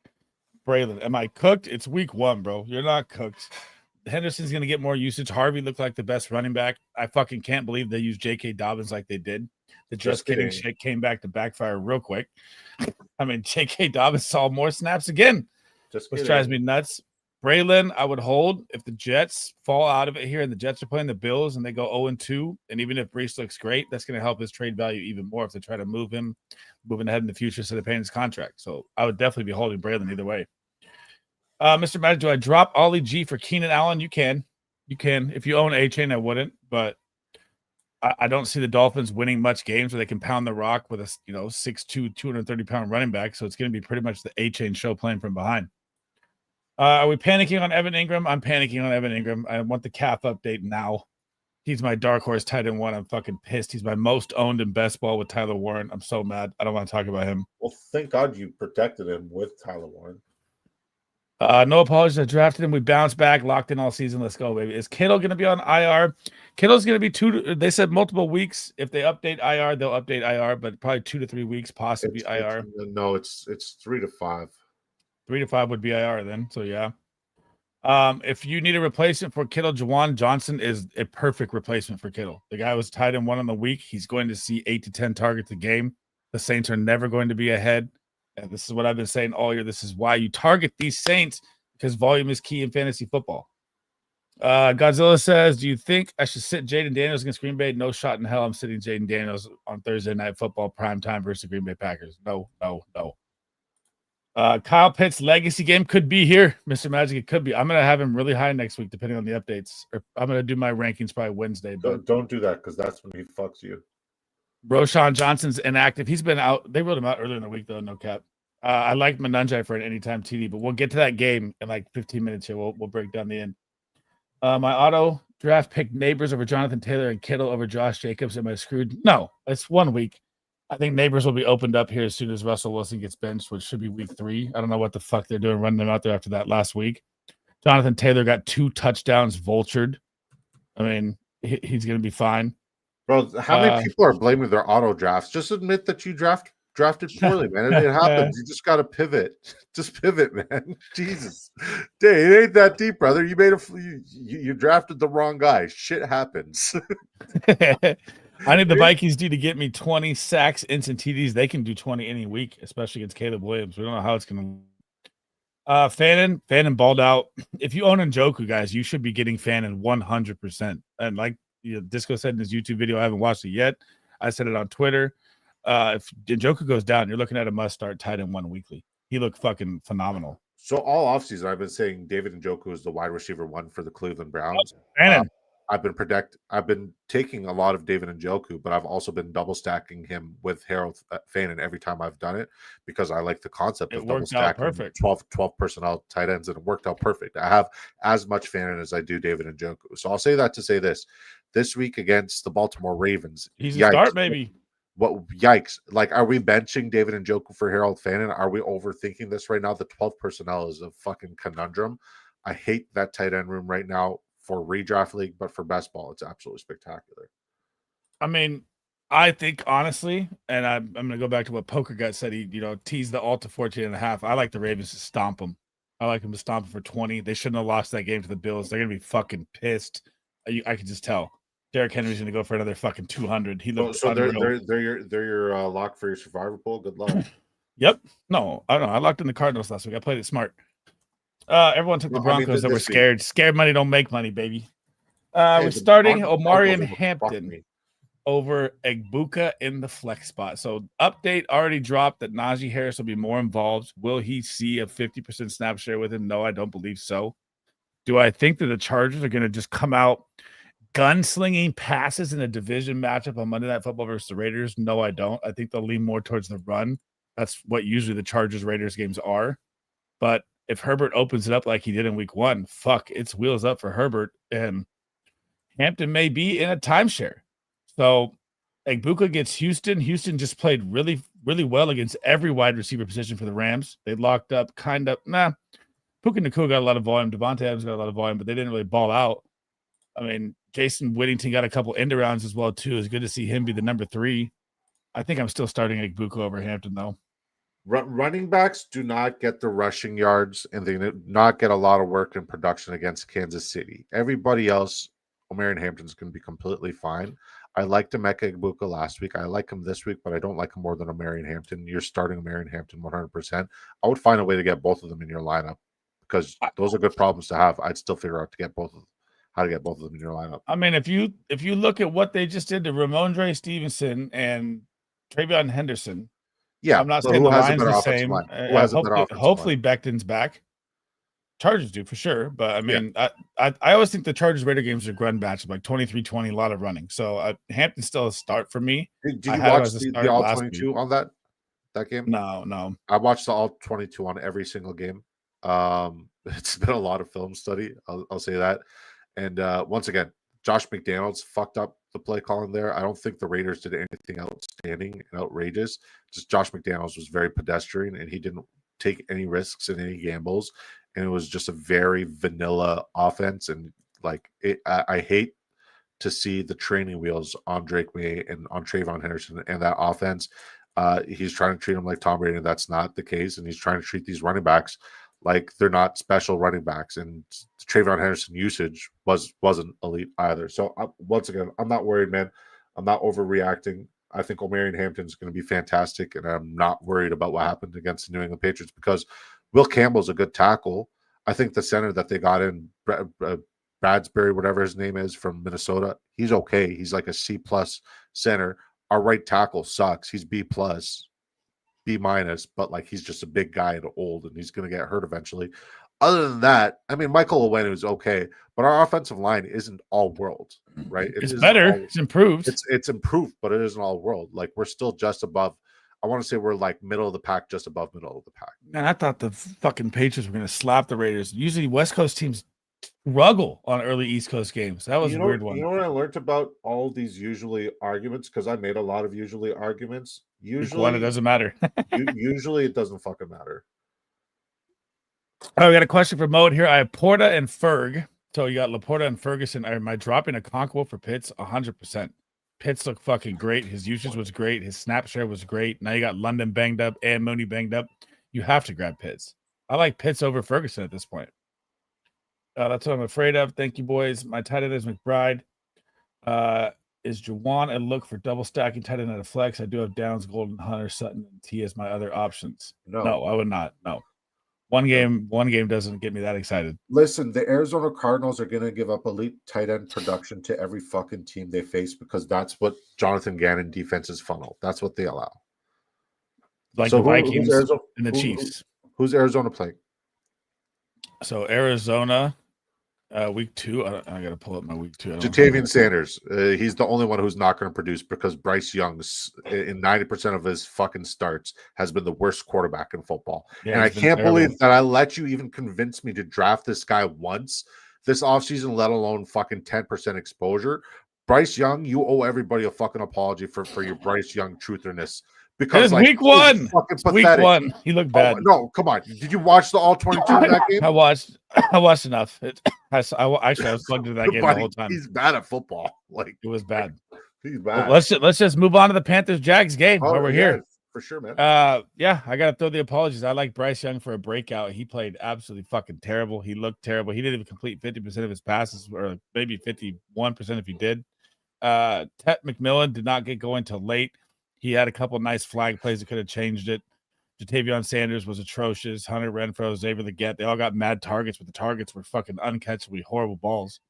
Braylon. Am I cooked? It's week 1, bro. You're not cooked. Henderson's going to get more usage. Harvey looked like the best running back. I fucking can't believe they used J.K. Dobbins like they did. The just kidding shit came back to backfire real quick. I mean, J.K. Dobbins saw more snaps again, which drives me nuts. Braylon, I would hold if the Jets fall out of it here and the Jets are playing the Bills and they go 0-2. And even if Brees looks great, that's going to help his trade value even more if they try to move him moving ahead in the future so they're paying his contract. So I would definitely be holding Braylon either way. Mr. Matt, do I drop Ollie G for Keenan Allen? You can. If you own A-Chain, I wouldn't, but I don't see the Dolphins winning much games where they can pound the rock with a 6'2", 230-pound running back. So it's going to be pretty much the A-Chain show playing from behind. Are we panicking on Evan Ingram? I'm panicking on Evan Ingram. I want the calf update now. He's my dark horse tight end 1. I'm fucking pissed. He's my most owned in best ball with Tyler Warren. I'm so mad. I don't want to talk about him. Well, thank God you protected him with Tyler Warren. No apologies. I drafted him. We bounced back, locked in all season. Let's go, baby. Is Kittle going to be on IR? Kittle's going to be they said multiple weeks. If they update IR, they'll update IR, but probably 2 to 3 weeks, possibly IR. No, it's 3 to 5. 3 to 5 would be IR then. So yeah. If you need a replacement for Kittle, Jawan Johnson is a perfect replacement for Kittle. The guy was tied in 1 on the week. He's going to see 8 to 10 targets a game. The Saints are never going to be ahead. And this is what I've been saying all year. This is why you target these Saints, because volume is key in fantasy football. Godzilla says, do you think I should sit Jaden Daniels against Green Bay? No shot in hell I'm sitting Jaden Daniels on Thursday Night Football primetime versus the Green Bay Packers. No. Kyle Pitts' legacy game could be here, Mr. Magic. It could be. I'm going to have him really high next week, depending on the updates. Or I'm going to do my rankings probably Wednesday. But Don't do that, because that's when he fucks you. Roshan Johnson's inactive. He's been out. They wrote him out earlier in the week, though. No cap. I like Manunjai for an anytime TD, but we'll get to that game in like 15 minutes here. We'll break down the end. My auto draft picked Neighbors over Jonathan Taylor and Kittle over Josh Jacobs. Am I screwed? No, it's 1 week. I think Neighbors will be opened up here as soon as Russell Wilson gets benched, which should be week 3. I don't know what the fuck they're doing running them out there after that last week. Jonathan Taylor got 2 touchdowns vultured. I mean, he's going to be fine. Bro, how many people are blaming their auto drafts? Just admit that you drafted poorly, man. It happens. You just got to pivot. Just pivot, man. Jesus. Dude, it ain't that deep, brother. You made you drafted the wrong guy. Shit happens. I need the Vikings to get me 20 sacks, instant TDs. They can do 20 any week, especially against Caleb Williams. We don't know how it's going to. Fannin balled out. If you own Njoku, guys, you should be getting Fannin 100%. And like Disco said in his YouTube video, I haven't watched it yet. I said it on Twitter. If Njoku goes down, you're looking at a must-start tight end 1 weekly. He looked fucking phenomenal. So all offseason, I've been saying David Njoku is the wide receiver 1 for the Cleveland Browns. I've been taking a lot of David Njoku, but I've also been double stacking him with Harold Fannin every time I've done it, because I like the concept of double stacking 12 personnel tight ends, and it worked out perfect. I have as much Fannin as I do David Njoku. So I'll say that to say this week against the Baltimore Ravens, he's a start maybe. What yikes? Like, are we benching David Njoku for Harold Fannin? Are we overthinking this right now? The 12 personnel is a fucking conundrum. I hate that tight end room right now for redraft league, but for best ball, it's absolutely spectacular. I mean, I think honestly, and I'm going to go back to what Poker Gut said. He, teased the alt to 14.5. I like the Ravens to stomp them. I like them to stomp them for 20. They shouldn't have lost that game to the Bills. They're going to be fucking pissed. I can just tell. Derrick Henry's going to go for another fucking 200. He looks so they're your lock for your survivor pool. Good luck. Yep. No, I don't know. I locked in the Cardinals last week. I played it smart. Everyone took the Broncos that were scared. Scared money don't make money, baby. We're starting Omari and Hampton over Egbuka in the flex spot. So update already dropped that Najee Harris will be more involved. Will he see a 50% snap share with him? No, I don't believe so. Do I think that the Chargers are going to just come out gunslinging passes in a division matchup on Monday Night Football versus the Raiders? No, I don't. I think they'll lean more towards the run. That's what usually the Chargers-Raiders games are. But if Herbert opens it up like he did in week 1, it's wheels up for Herbert. And Hampton may be in a timeshare. So Egbuka gets Houston. Houston just played really, really well against every wide receiver position for the Rams. They locked up Puka Nacua got a lot of volume. Devontae Adams got a lot of volume, but they didn't really ball out. I mean, Jason Whittington got a couple end arounds as well, too. It's good to see him be the number 3. I think I'm still starting Egbuka over Hampton, though. Running backs do not get the rushing yards, and they do not get a lot of work in production against Kansas City. Everybody else, Omarion Hampton's going to be completely fine. I liked Emeka Egbuka last week. I like him this week, but I don't like him more than Omarion Hampton. You're starting Omarion Hampton 100%. I would find a way to get both of them in your lineup, because those are good problems to have. I'd still figure out how to get both of them in your lineup. I mean, if you look at what they just did to Ramondre Stevenson and Travion Henderson, yeah, I'm not saying the line's the same. Hopefully Becton's back. Chargers do for sure, but I mean, yeah. I always think the Chargers Raider games are run matchup, like 23-20, a lot of running. So Hampton's still a start for me. Did you watch the all 22 on that game? No. I watched the all 22 on every single game. It's been a lot of film study. I'll say that. And once again, Josh McDaniels fucked up the play calling there. I don't think the Raiders did anything outstanding and outrageous. Just Josh McDaniels was very pedestrian, and he didn't take any risks and any gambles. And it was just a very vanilla offense. And I hate to see the training wheels on Drake May and on Trayvon Henderson and that offense. He's trying to treat him like Tom Brady, and that's not the case. And he's trying to treat these running backs Like they're not special running backs, and Trayvon Henderson usage wasn't elite either. So once again, I'm not worried, man. I'm not overreacting. I think Omarion Hampton is going to be fantastic, and I'm not worried about what happened against the New England Patriots because Will Campbell's a good tackle. I think the center that they got in, Bradsbury, whatever his name is, from Minnesota, he's okay. He's like a C+ center. Our right tackle sucks. He's B+, B-, but like he's just a big guy and old, and he's going to get hurt eventually. Other than that, I mean, Michael Owenu is okay, but our offensive line isn't all world, right? It's better. It's improved. It's improved, but it isn't all world. Like we're still just above. I want to say we're like middle of the pack, just above middle of the pack. Man, I thought the fucking Patriots were going to slap the Raiders. Usually West Coast teams struggle on early East Coast games. That was a weird one. You know what I learned about all these usually arguments? Because I made a lot of usually arguments. Usually, it doesn't matter. Usually it doesn't fucking matter. Oh, we got a question for Mode here. I have Porta and Ferg. So you got Laporta and Ferguson. Am I dropping a Conquo for Pitts? 100%. Pitts looked fucking great. His usage was great. His snap share was great. Now you got London banged up and Mooney banged up. You have to grab Pitts. I like Pitts over Ferguson at this point. That's what I'm afraid of. Thank you, boys. My tight end is McBride. Is Juwan a look for double stacking tight end at a flex? I do have Downs, Golden, Hunter, Sutton, and T as my other options. No, I would not. No. One game doesn't get me that excited. Listen, the Arizona Cardinals are going to give up elite tight end production to every fucking team they face because that's what Jonathan Gannon defenses funnel. That's what they allow. Like so the Vikings and the Chiefs. Who's Arizona playing? So Arizona, week 2. I got to pull up my week 2. Jatavian Sanders. He's the only one who's not going to produce because Bryce Young, in 90% of his fucking starts, has been the worst quarterback in football. Yeah, and I can't believe that I let you even convince me to draft this guy once this offseason, let alone fucking 10% exposure. Bryce Young, you owe everybody a fucking apology for your Bryce Young trutherness. Because like, week 1, week 1, he looked bad. Oh, no, come on! Did you watch the all 22 of that game? I watched enough. I was plugged into that game the whole time. He's bad at football. Like it was bad. He's bad. Well, let's just move on to the Panthers Jags game while we're here. For sure, man. Yeah, I gotta throw the apologies. I like Bryce Young for a breakout. He played absolutely fucking terrible. He looked terrible. He didn't even complete 50% of his passes, or maybe 51% if he did. Tet McMillan did not get going till late. He had a couple nice flag plays that could have changed it. Jatavion Sanders was atrocious. Hunter Renfrow, Xavier Legette, they all got mad targets, but the targets were fucking uncatchably horrible balls.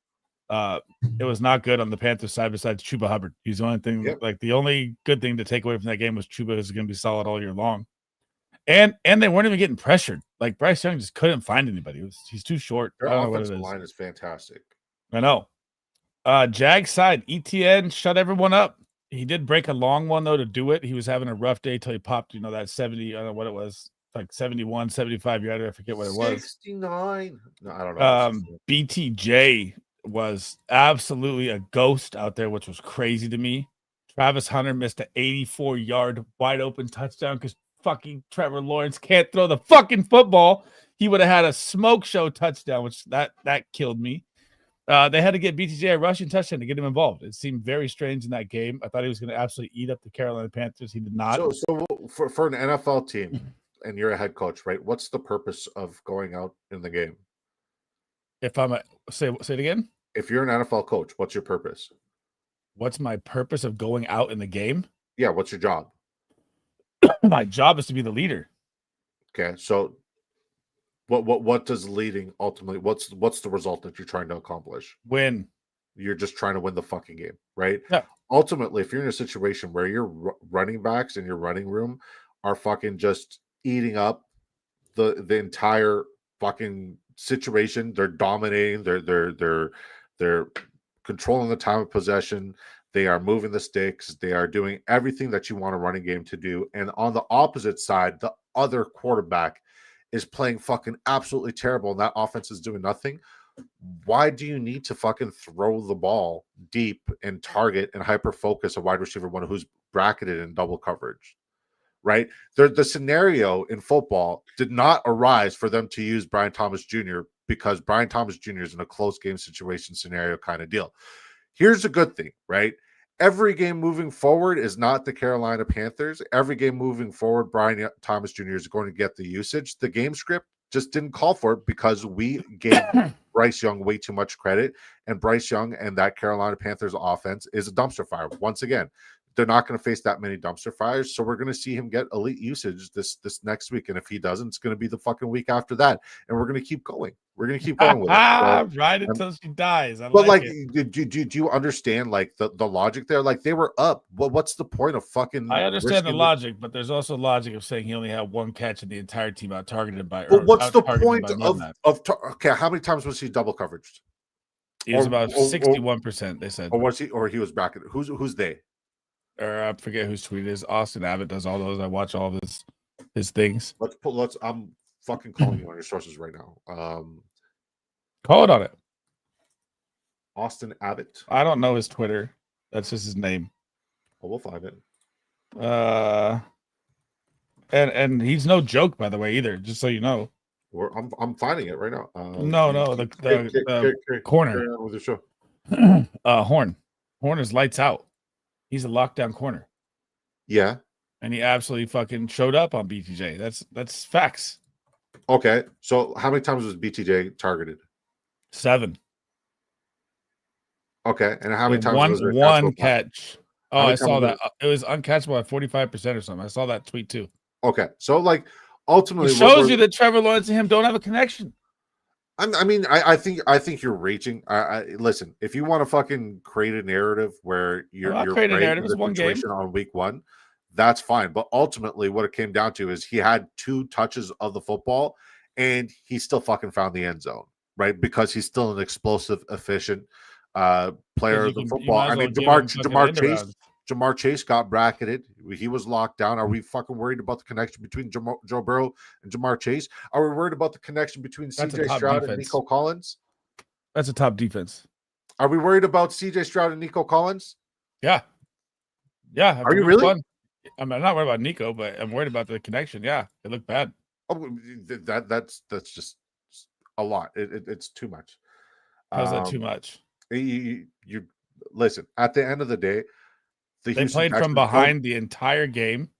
It was not good on the Panthers side besides Chuba Hubbard. He's the only thing, like the only good thing to take away from that game was Chuba is going to be solid all year long. And they weren't even getting pressured. Like Bryce Young just couldn't find anybody. He's too short. Their offensive line is fantastic. I know. Jags side, ETN shut everyone up. He did break a long one, though, to do it. He was having a rough day till he popped, that 70, I don't know what it was, like 71, 75 yarder. I forget what it was. 69. No, I don't know. BTJ was absolutely a ghost out there, which was crazy to me. Travis Hunter missed an 84-yard wide open touchdown because fucking Trevor Lawrence can't throw the fucking football. He would have had a smoke show touchdown, which that killed me. They had to get BTJ a rushing touchdown to get him involved. It seemed very strange in that game. I thought he was going to absolutely eat up the Carolina Panthers. He did not. So for an NFL team, and you're a head coach, right? What's the purpose of going out in the game? If I'm say it again. If you're an NFL coach, what's your purpose? What's my purpose of going out in the game? Yeah, what's your job? My job is to be the leader. Okay, so what does leading ultimately? What's the result that you're trying to accomplish? Win. You're just trying to win the fucking game, right? Yeah. Ultimately, if you're in a situation where your running backs in your running room are fucking just eating up the entire fucking situation, they're dominating, they're controlling the time of possession, they are moving the sticks, they are doing everything that you want a running game to do. And on the opposite side, the other quarterback is playing fucking absolutely terrible and that offense is doing nothing. Why do you need to fucking throw the ball deep and target and hyper focus a wide receiver one who's bracketed in double coverage? Right? The scenario in football did not arise for them to use Brian Thomas Jr. because Brian Thomas Jr. is in a close game situation scenario kind of deal. Here's a good thing, right? Every game moving forward is not the Carolina Panthers. Every game moving forward, Brian Thomas Jr. is going to get the usage. The game script just didn't call for it because we gave Bryce Young way too much credit, and Bryce Young and that Carolina Panthers offense is a dumpster fire. Once again, they're not going to face that many dumpster fires, so we're going to see him get elite usage this next week. And if he doesn't, it's going to be the fucking week after that, and we're going to keep going. We're going to keep going with it. So, right until she dies. But like do you understand like the logic there? Like they were up. Well, what's the point of fucking? I understand the logic, but there's also logic of saying he only had one catch and the entire team out targeted by. But what's the point of okay? How many times was he double coveraged? He was about 61%. They said, or was he? Or he was bracketed? Who's they? Or I forget whose tweet it is. Austin Abbott does all those. I watch all of his things. I'm fucking calling you on your sources right now. Call it on it. Austin Abbott. I don't know his Twitter. That's just his name. Oh, we'll find it. And he's no joke, by the way, either. Just so you know. I'm finding it right now. No, the corner with the show. Horn is lights out. He's a lockdown corner. Yeah, and he absolutely fucking showed up on BTJ. That's facts. Okay, so how many times was BTJ targeted? 7. Okay, and how many times was one catch? Oh, I saw that. It was uncatchable at 45% or something. I saw that tweet too. Okay, so like ultimately, it shows you that Trevor Lawrence and him don't have a connection. I think you're reaching. Listen, if you want to fucking create a narrative where you're creating a narrative, it's one game on week 1, that's fine. But ultimately, what it came down to is he had 2 touches of the football, and he still fucking found the end zone, right? Because he's still an explosive, efficient player of the football. I mean, Jamar Chase got bracketed. He was locked down. Are we fucking worried about the connection between Joe Burrow and Jamar Chase? Are we worried about the connection between CJ Stroud and Nico Collins? That's a top defense. Are we worried about CJ Stroud and Nico Collins? Yeah. Are you really? I'm not worried about Nico, but I'm worried about the connection. Yeah, it looked bad. Oh, that's just a lot. It's too much. How's that too much? You listen. At the end of the day, they played from behind the entire game.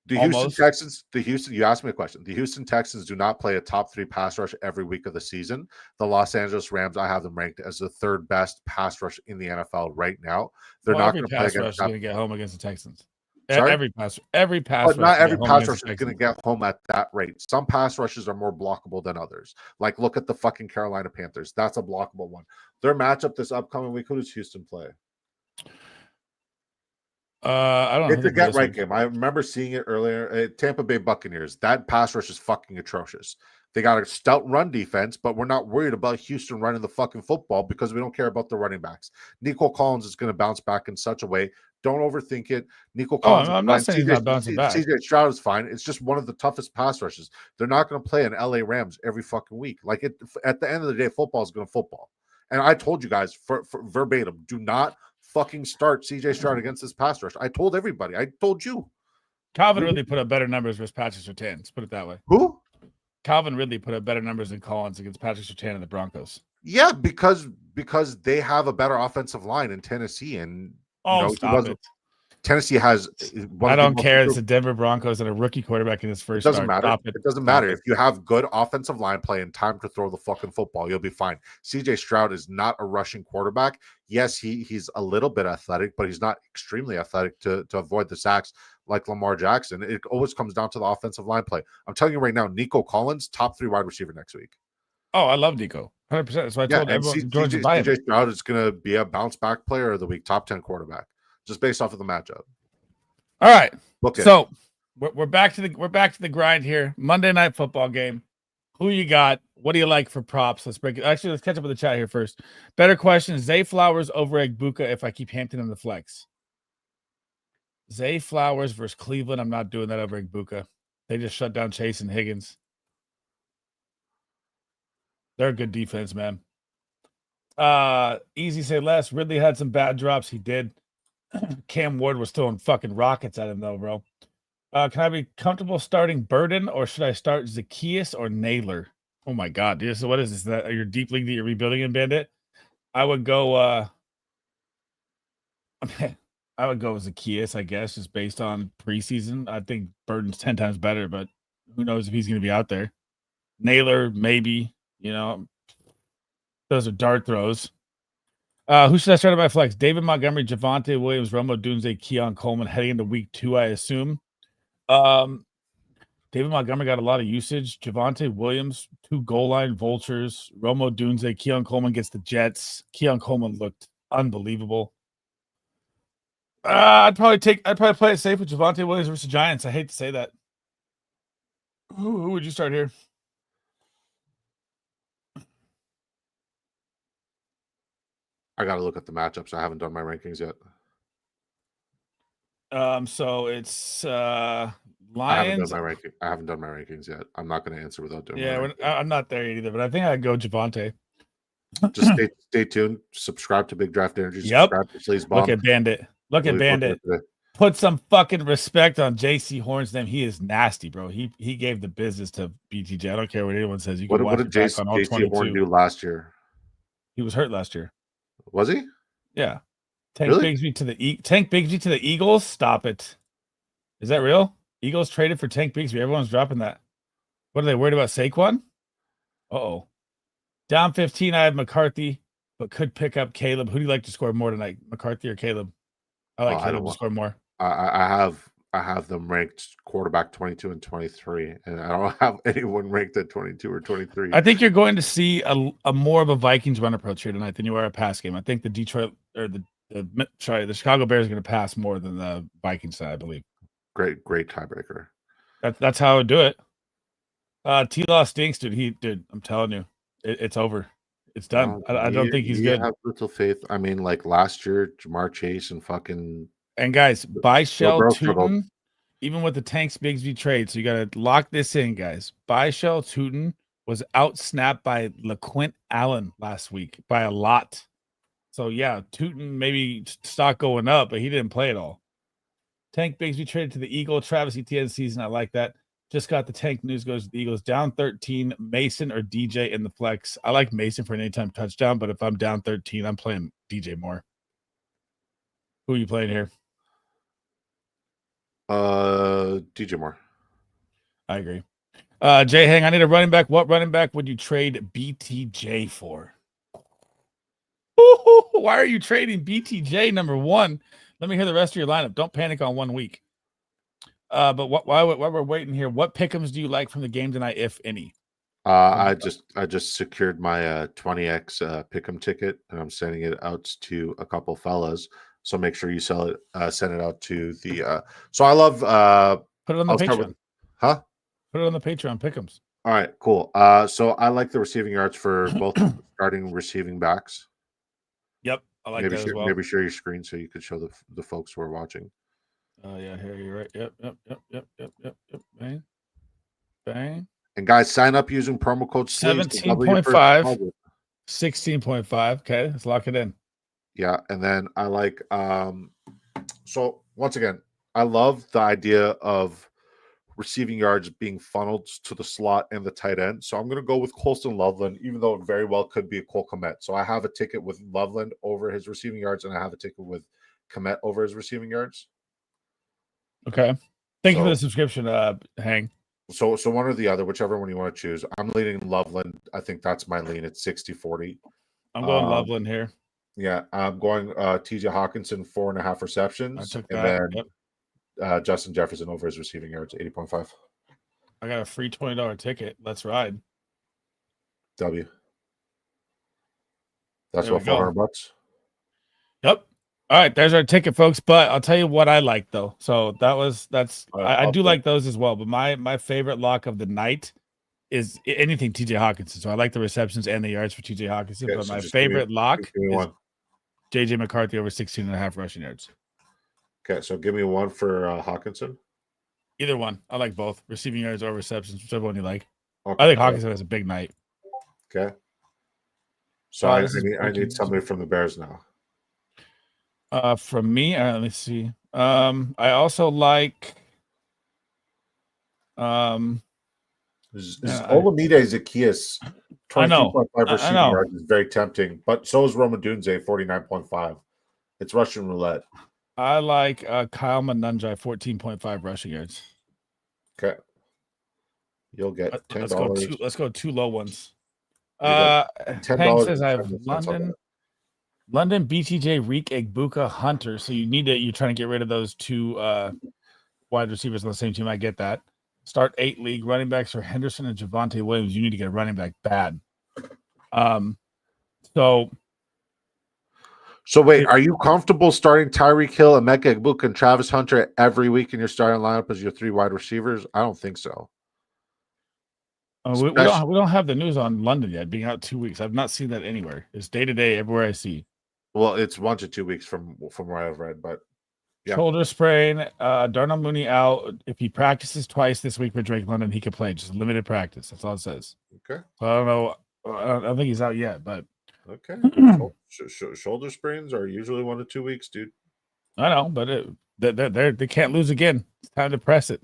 Houston Texans. You asked me a question. The Houston Texans do not play a top 3 pass rush every week of the season. The Los Angeles Rams, I have them ranked as the 3rd best pass rush in the NFL right now. They're not going to play against. Going to get home against the Texans. Sorry? Every pass. But not every pass rush is going to get home at that rate. Some pass rushes are more blockable than others. Like, look at the fucking Carolina Panthers. That's a blockable one. Their matchup this upcoming week, who does Houston play? I don't know. It's a get right game. I remember seeing it earlier. Tampa Bay Buccaneers. That pass rush is fucking atrocious. They got a stout run defense, but we're not worried about Houston running the fucking football because we don't care about the running backs. Nico Collins is going to bounce back in such a way. Don't overthink it. Nico Collins. I'm not saying he's not bouncing back. CJ Stroud is fine. It's just one of the toughest pass rushes. They're not going to play an LA Rams every fucking week. Like at the end of the day, football is going to football. And I told you guys for verbatim, do not fucking start CJ Stroud against this pass rush. I told everybody. I told you. Calvin Ridley put up better numbers versus Patrick Surtain. Let's put it that way. Who? Calvin Ridley put up better numbers than Collins against Patrick Surtain and the Broncos. Yeah, because they have a better offensive line in Tennessee, and stop it. Tennessee has. I don't care. It's the Denver Broncos and a rookie quarterback in his first. It doesn't matter. It doesn't matter if you have good offensive line play and time to throw the fucking football. You'll be fine. CJ Stroud is not a rushing quarterback. Yes, he's a little bit athletic, but he's not extremely athletic to avoid the sacks like Lamar Jackson. It always comes down to the offensive line play. I'm telling you right now, Nico Collins, top 3 wide receiver next week. Oh, I love Nico. 100%. That's why I told everyone. CJ Stroud is going to be a bounce back player of the week, top 10 quarterback, just based off of the matchup. All right. Okay. So we're back to the grind here. Monday Night Football game. Who you got? What do you like for props? Let's break it. Actually, let's catch up with the chat here first. Better question: Zay Flowers over Egbuka if I keep Hampton in the flex. Zay Flowers versus Cleveland. I'm not doing that over Egbuka. They just shut down Chase and Higgins. They're a good defense, man. Easy say less. Ridley had some bad drops. He did. Cam Ward was throwing fucking rockets at him, though, bro. Can I be comfortable starting Burden, or should I start Zacchaeus or Naylor? Oh, my God. Dude, so what is this? That your deep league that you're rebuilding in, Bandit? I would go I would go with Zacchaeus, I guess, just based on preseason. I think Burden's 10 times better, but who knows if he's going to be out there. Naylor, maybe. Those are dart throws. Who should I start at my flex? David Montgomery, Javonte Williams, Romo Dunze, Keon Coleman heading into week 2, I assume. David Montgomery got a lot of usage. Javonte Williams, 2 goal line vultures. Romo Dunze, Keon Coleman gets the Jets. Keon Coleman looked unbelievable. I'd probably play it safe with Javonte Williams versus Giants. I hate to say that. Who would you start here? I got to look at the matchups. I haven't done my rankings yet. So it's I Lions. haven't done my rankings yet. I'm not going to answer without doing. Yeah, I'm not there either, but I think I'd go Javonte. Just stay tuned. Subscribe to Big Draft Energy. Yep. Subscribe to Sleaze Bomb. Look at Bandit. Put some fucking respect on JC Horn's name. He is nasty, bro. He gave the business to BTJ. I don't care what anyone says. You can what did JC Horn do last year? He was hurt last year. Was he? Yeah. Tank Bigsby to the Eagles. Stop it. Is that real? Eagles traded for Tank Bigsby. Everyone's dropping that. What are they worried about? Saquon? Uh-oh. Down 15, I have McCarthy, but could pick up Caleb. Who do you like to score more tonight, McCarthy or Caleb? I like Caleb to score more. I have them ranked quarterback 22 and 23, and I don't have anyone ranked at 22 or 23. I think you're going to see a more of a Vikings run approach here tonight than you are a pass game. I think the the Chicago Bears are going to pass more than the Vikings side, I believe. Great tiebreaker. That's how I would do it. T-Law stinks, dude. I'm telling you, it's over. It's done. I don't think he's good. I have little faith. I mean, like last year, Jamar Chase and fucking. And guys, buy Shell Tootin, even with the Tanks Bigsby trade. So you got to lock this in, guys. Buy Shell Tootin was outsnapped by LaQuint Allen last week by a lot. So yeah, Tootin maybe stock going up, but he didn't play at all. Tank Bigsby traded to the Eagle. Travis Etienne season. I like that. Just got the Tank news, goes to the Eagles. Down 13, Mason or DJ in the flex. I like Mason for an anytime touchdown, but if I'm down 13, I'm playing DJ more. Who are you playing here? DJ Moore. I agree. Jay Hang, I need a running back. What running back would you trade BTJ for? Why are you trading BTJ number 1? Let me hear the rest of your lineup. Don't panic on 1 week. But while we're waiting here, what pick'ems do you like from the game tonight, if any? I just secured my 20x pick'em ticket, and I'm sending it out to a couple fellas. So make sure you send it out to the. So I love. Put it on the Patreon. Huh? Put it on the Patreon pick'ems. All right, cool. So I like the receiving yards for both starting receiving backs. Yep, I like that as well. Maybe share your screen so you could show the folks who are watching. Oh yeah, here you're right. Yep. Bang. And guys, sign up using promo code 17.5. 16.5. Okay, let's lock it in. Yeah, and then I like so once again, I love the idea of receiving yards being funneled to the slot and the tight end. So I'm going to go with Colston Loveland, even though it very well could be a Cole Kmet. So I have a ticket with Loveland over his receiving yards, and I have a ticket with Kmet over his receiving yards. Okay. Thank you for the subscription, Hang. So one or the other, whichever one you want to choose. I'm leaning Loveland. I think that's my lean. It's 60-40. I'm going Loveland here. Yeah, I'm going TJ Hawkinson, 4.5 receptions. I took that. And then Justin Jefferson over his receiving yards, 80.5. I got a free $20 ticket. Let's ride. W. That's about $400. Yep. All right, there's our ticket, folks. But I'll tell you what I like though. So I do like those as well. But my favorite lock of the night is anything TJ Hawkinson. So I like the receptions and the yards for TJ Hawkinson. But my favorite lock is JJ McCarthy over 16.5 rushing yards. Okay, so give me one for Hawkinson. Either one. I like both. Receiving yards or receptions, whichever one you like. Okay. I think Hawkinson has a big night. Okay. So I need somebody from the Bears now. From me, let me see. I also like Olamide Zaccheaus, 22.5 receiving yards is very tempting, but so is Roma Dunze, 49.5. It's Russian roulette. I like Kyle Manunjai, 14.5 rushing yards. Okay. You'll get $10. Let's go two low ones. $10 Hank says I have 10 cents London, BTJ, Reek, Egbuka, Hunter. So you're trying to get rid of those two wide receivers on the same team. I get that. Start 8 league running backs for Henderson and Javonte Williams. You need to get a running back bad. So wait, are you comfortable starting Tyreek Hill, Emeka Egbuka, and Travis Hunter every week in your starting lineup as your 3 wide receivers? I don't think so. we don't have the news on London yet, being out 2 weeks. I've not seen that anywhere. It's day to day everywhere I see. Well, it's 1 to 2 weeks from what I've read, but yeah. Shoulder sprain, Darnell Mooney out. If he practices twice this week for Drake London, he could play. Just limited practice. That's all it says. Okay. So I don't know. I don't think he's out yet, but okay. Shoulder sprains are usually 1 to 2 weeks, dude. I know, but they can't lose again. It's time to press it.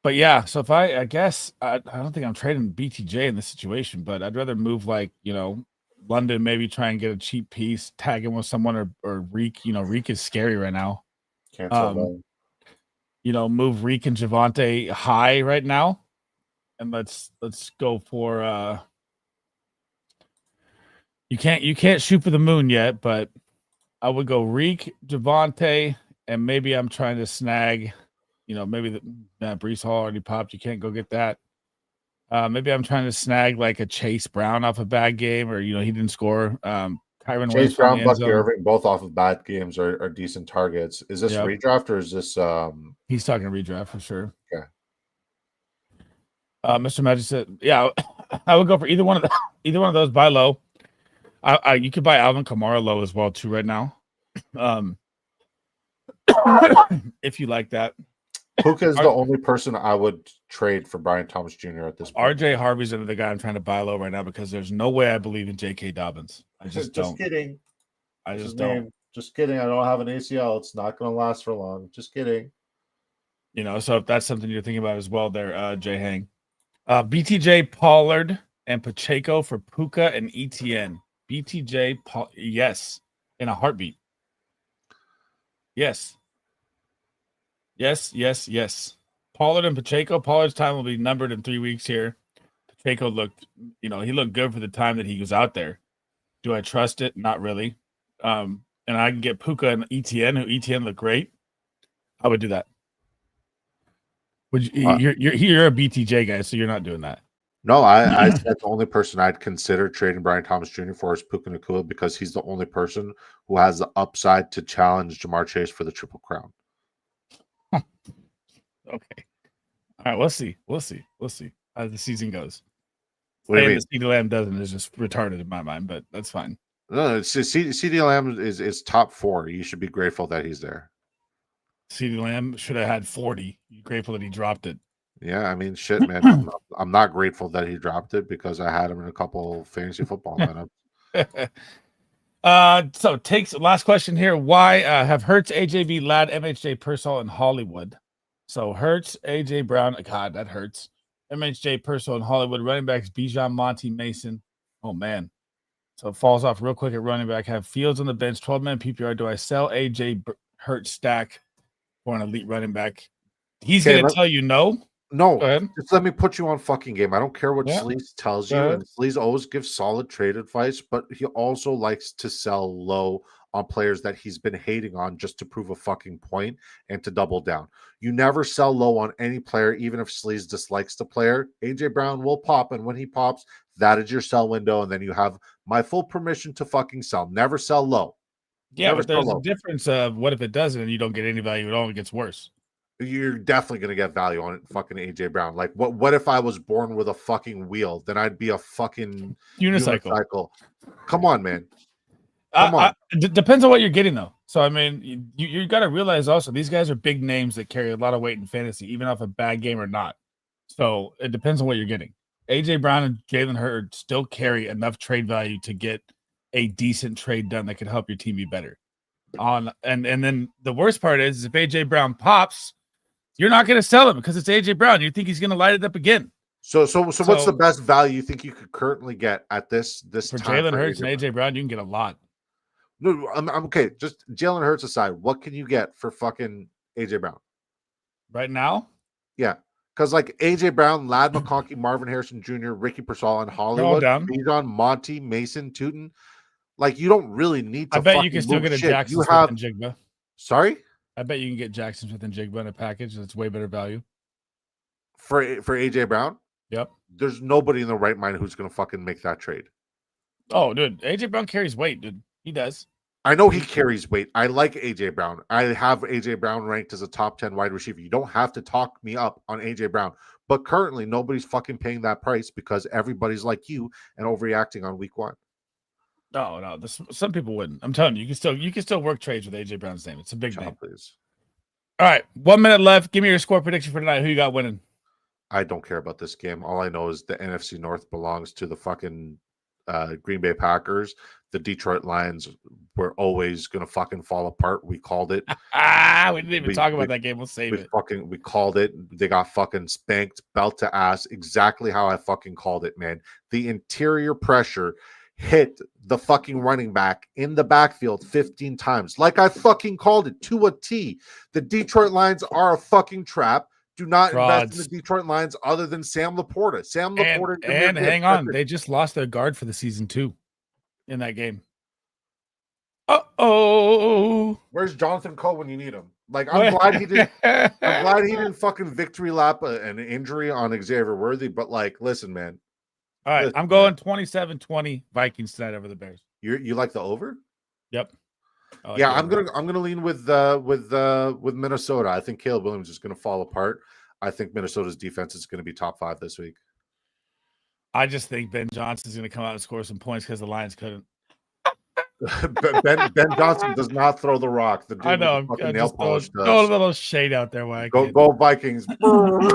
But yeah, so if I guess I don't think I'm trading BTJ in this situation, but I'd rather move London, maybe try and get a cheap piece, tag him with someone or Reek. Reek is scary right now. Cancel move Reek and Javonte high right now, and let's go for you can't shoot for the moon yet, but I would go Reek, Javonte, and maybe I'm trying to snag, maybe Breece Hall already popped. You can't go get that. Maybe I'm trying to snag like a Chase Brown off a bad game, or he didn't score. Kyron Chase Brown, Bucky Irving, both off of bad games are decent targets. Is this redraft or is this? He's talking redraft for sure. Okay. Mr. Magic said, "Yeah, I would go for either one of those. Buy low. You could buy Alvin Kamara low as well too right now, if you like that." Puka is the only person I would trade for Brian Thomas Jr. at this point. RJ Harvey's the guy I'm trying to buy low right now because there's no way I believe in J.K. Dobbins. I just don't. Kidding. I just don't. Just kidding. I don't have an ACL. It's not going to last for long. Just kidding. So if that's something you're thinking about as well there, Jay Hang. BTJ, Pollard, and Pacheco for Puka and ETN. BTJ, yes, in a heartbeat. Yes. Yes. Pollard and Pacheco. Pollard's time will be numbered in 3 weeks here. Pacheco looked, he looked good for the time that he was out there. Do I trust it? Not really. And I can get Puka and ETN, who ETN look great. I would do that. Would you, you're a BTJ guy, so you're not doing that. No, I said the only person I'd consider trading Brian Thomas Jr. for is Puka Nacua because he's the only person who has the upside to challenge Jamar Chase for the Triple Crown. Okay. All right, we'll see as the season goes. What do you mean? CeeDee Lamb doesn't is just retarded in my mind, but that's fine. No, CeeDee Lamb is top 4. You should be grateful that he's there. CeeDee Lamb should have had 40. You're grateful that he dropped it. Yeah, I mean, shit, man. I'm not grateful that he dropped it because I had him in a couple fantasy football lineups. So takes last question here. Why have Hurts, AJB, Ladd, MHJ, Purcell, and Hollywood? So Hurts, AJ Brown, God, that hurts. MHJ, Purcell, and Hollywood. Running backs, Bijan, Monty, Mason. Oh, man. So it falls off real quick at running back. Have Fields on the bench, 12-man PPR. Do I sell AJ Hurts stack for an elite running back? He's going to tell you no. No, just let me put you on fucking game. I don't care what Sleaze tells you. And Sleaze always gives solid trade advice, but he also likes to sell low on players that he's been hating on just to prove a fucking point and to double down. You never sell low on any player, even if Sleaze dislikes the player. AJ Brown will pop, and when he pops, that is your sell window, and then you have my full permission to fucking sell. Never sell low. Yeah, but there's a difference of what if it doesn't and you don't get any value at all, it gets worse. You're definitely going to get value on it, fucking AJ Brown. Like, what if I was born with a fucking wheel? Then I'd be a fucking unicycle. Come on, man. Come on. Depends on what you're getting, though. So, I mean, you got to realize also these guys are big names that carry a lot of weight in fantasy, even off a bad game or not. So, it depends on what you're getting. AJ Brown and Jalen Hurd still carry enough trade value to get a decent trade done that could help your team be better. And then the worst part is if AJ Brown pops, you're not going to sell him because it's AJ Brown. You think he's going to light it up again. So what's the best value you think you could currently get at this for time? Jalen Hurts and AJ Brown, you can get a lot. No, I'm okay. Just Jalen Hurts aside, what can you get for fucking AJ Brown right now? Yeah. Because like AJ Brown, Lad McConkey, Marvin Harrison Jr., Ricky Persall, and They're all Hollywood, down. Bijan, Monty, Mason, Tootin. Like, you don't really need to I bet you fucking can still move get a shit. Jackson You Smith have and Jigba. sorry? I bet you can get Jackson Smith and Jigba in a package that's way better value. For AJ Brown? Yep. There's nobody in the right mind who's gonna fucking make that trade. Oh, dude. AJ Brown carries weight, dude. He does. I know he carries weight. I like AJ Brown. I have AJ Brown ranked as a top 10 wide receiver. You don't have to talk me up on AJ Brown. But currently, nobody's fucking paying that price because everybody's like you and overreacting on week 1. No. Some people wouldn't. I'm telling you, you can still work trades with AJ Brown's name. It's a big name. Please. All right, 1 minute left. Give me your score prediction for tonight. Who you got winning? I don't care about this game. All I know is the NFC North belongs to the fucking Green Bay Packers. The Detroit Lions were always going to fucking fall apart. We called it. We didn't even talk about that game. We'll save it. We called it. They got fucking spanked, belt to ass. Exactly how I fucking called it, man. The interior pressure hit the fucking running back in the backfield 15 times. Like I fucking called it to a T. The Detroit Lions are a fucking trap. Do not invest in the Detroit Lions other than Sam Laporta. And hang on. They just lost their guard for the season 2 in that game. Where's Jonathan Coe when you need him? Like, I'm glad he didn't fucking victory lap an injury on Xavier Worthy, but like, listen, man. All right, I'm going 27-20 Vikings tonight over the Bears. You like the over? Yep. Yeah, I'm gonna lean with Minnesota. I think Caleb Williams is gonna fall apart. I think Minnesota's defense is gonna be top 5 this week. I just think Ben Johnson's gonna come out and score some points because the Lions couldn't. Ben Johnson does not throw the rock. The dude I know. with the fucking nail polish does. Throw a little shade out there. Why? Go Vikings. All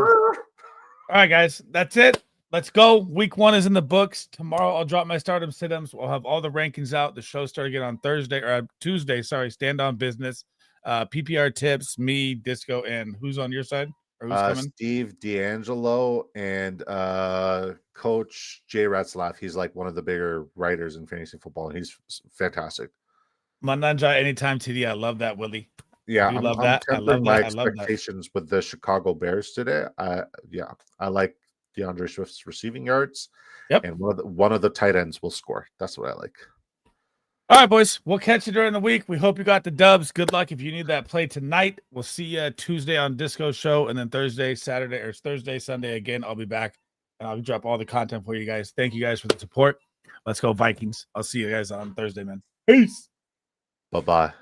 right, guys, that's it. Let's go. Week 1 is in the books. Tomorrow I'll drop my stardom sit-ups. We'll have all the rankings out. The show started again on Tuesday. Sorry, stand on business. PPR tips, me, Disco, and who's on your side? Or who's coming? Steve D'Angelo and Coach Jay Ratzlaff. He's like one of the bigger writers in fantasy football, and he's fantastic. Mananja anytime TD. I love that, Willie. Yeah, I love that. I love my that. expectations with the Chicago Bears today. I like DeAndre Swift's receiving yards. Yep. And one of the tight ends will score. That's what I like. All right, boys. We'll catch you during the week. We hope you got the dubs. Good luck if you need that play tonight. We'll see you Tuesday on Disco Show, and then Thursday, Sunday again. I'll be back, and I'll drop all the content for you guys. Thank you guys for the support. Let's go Vikings. I'll see you guys on Thursday, man. Peace. Bye-bye.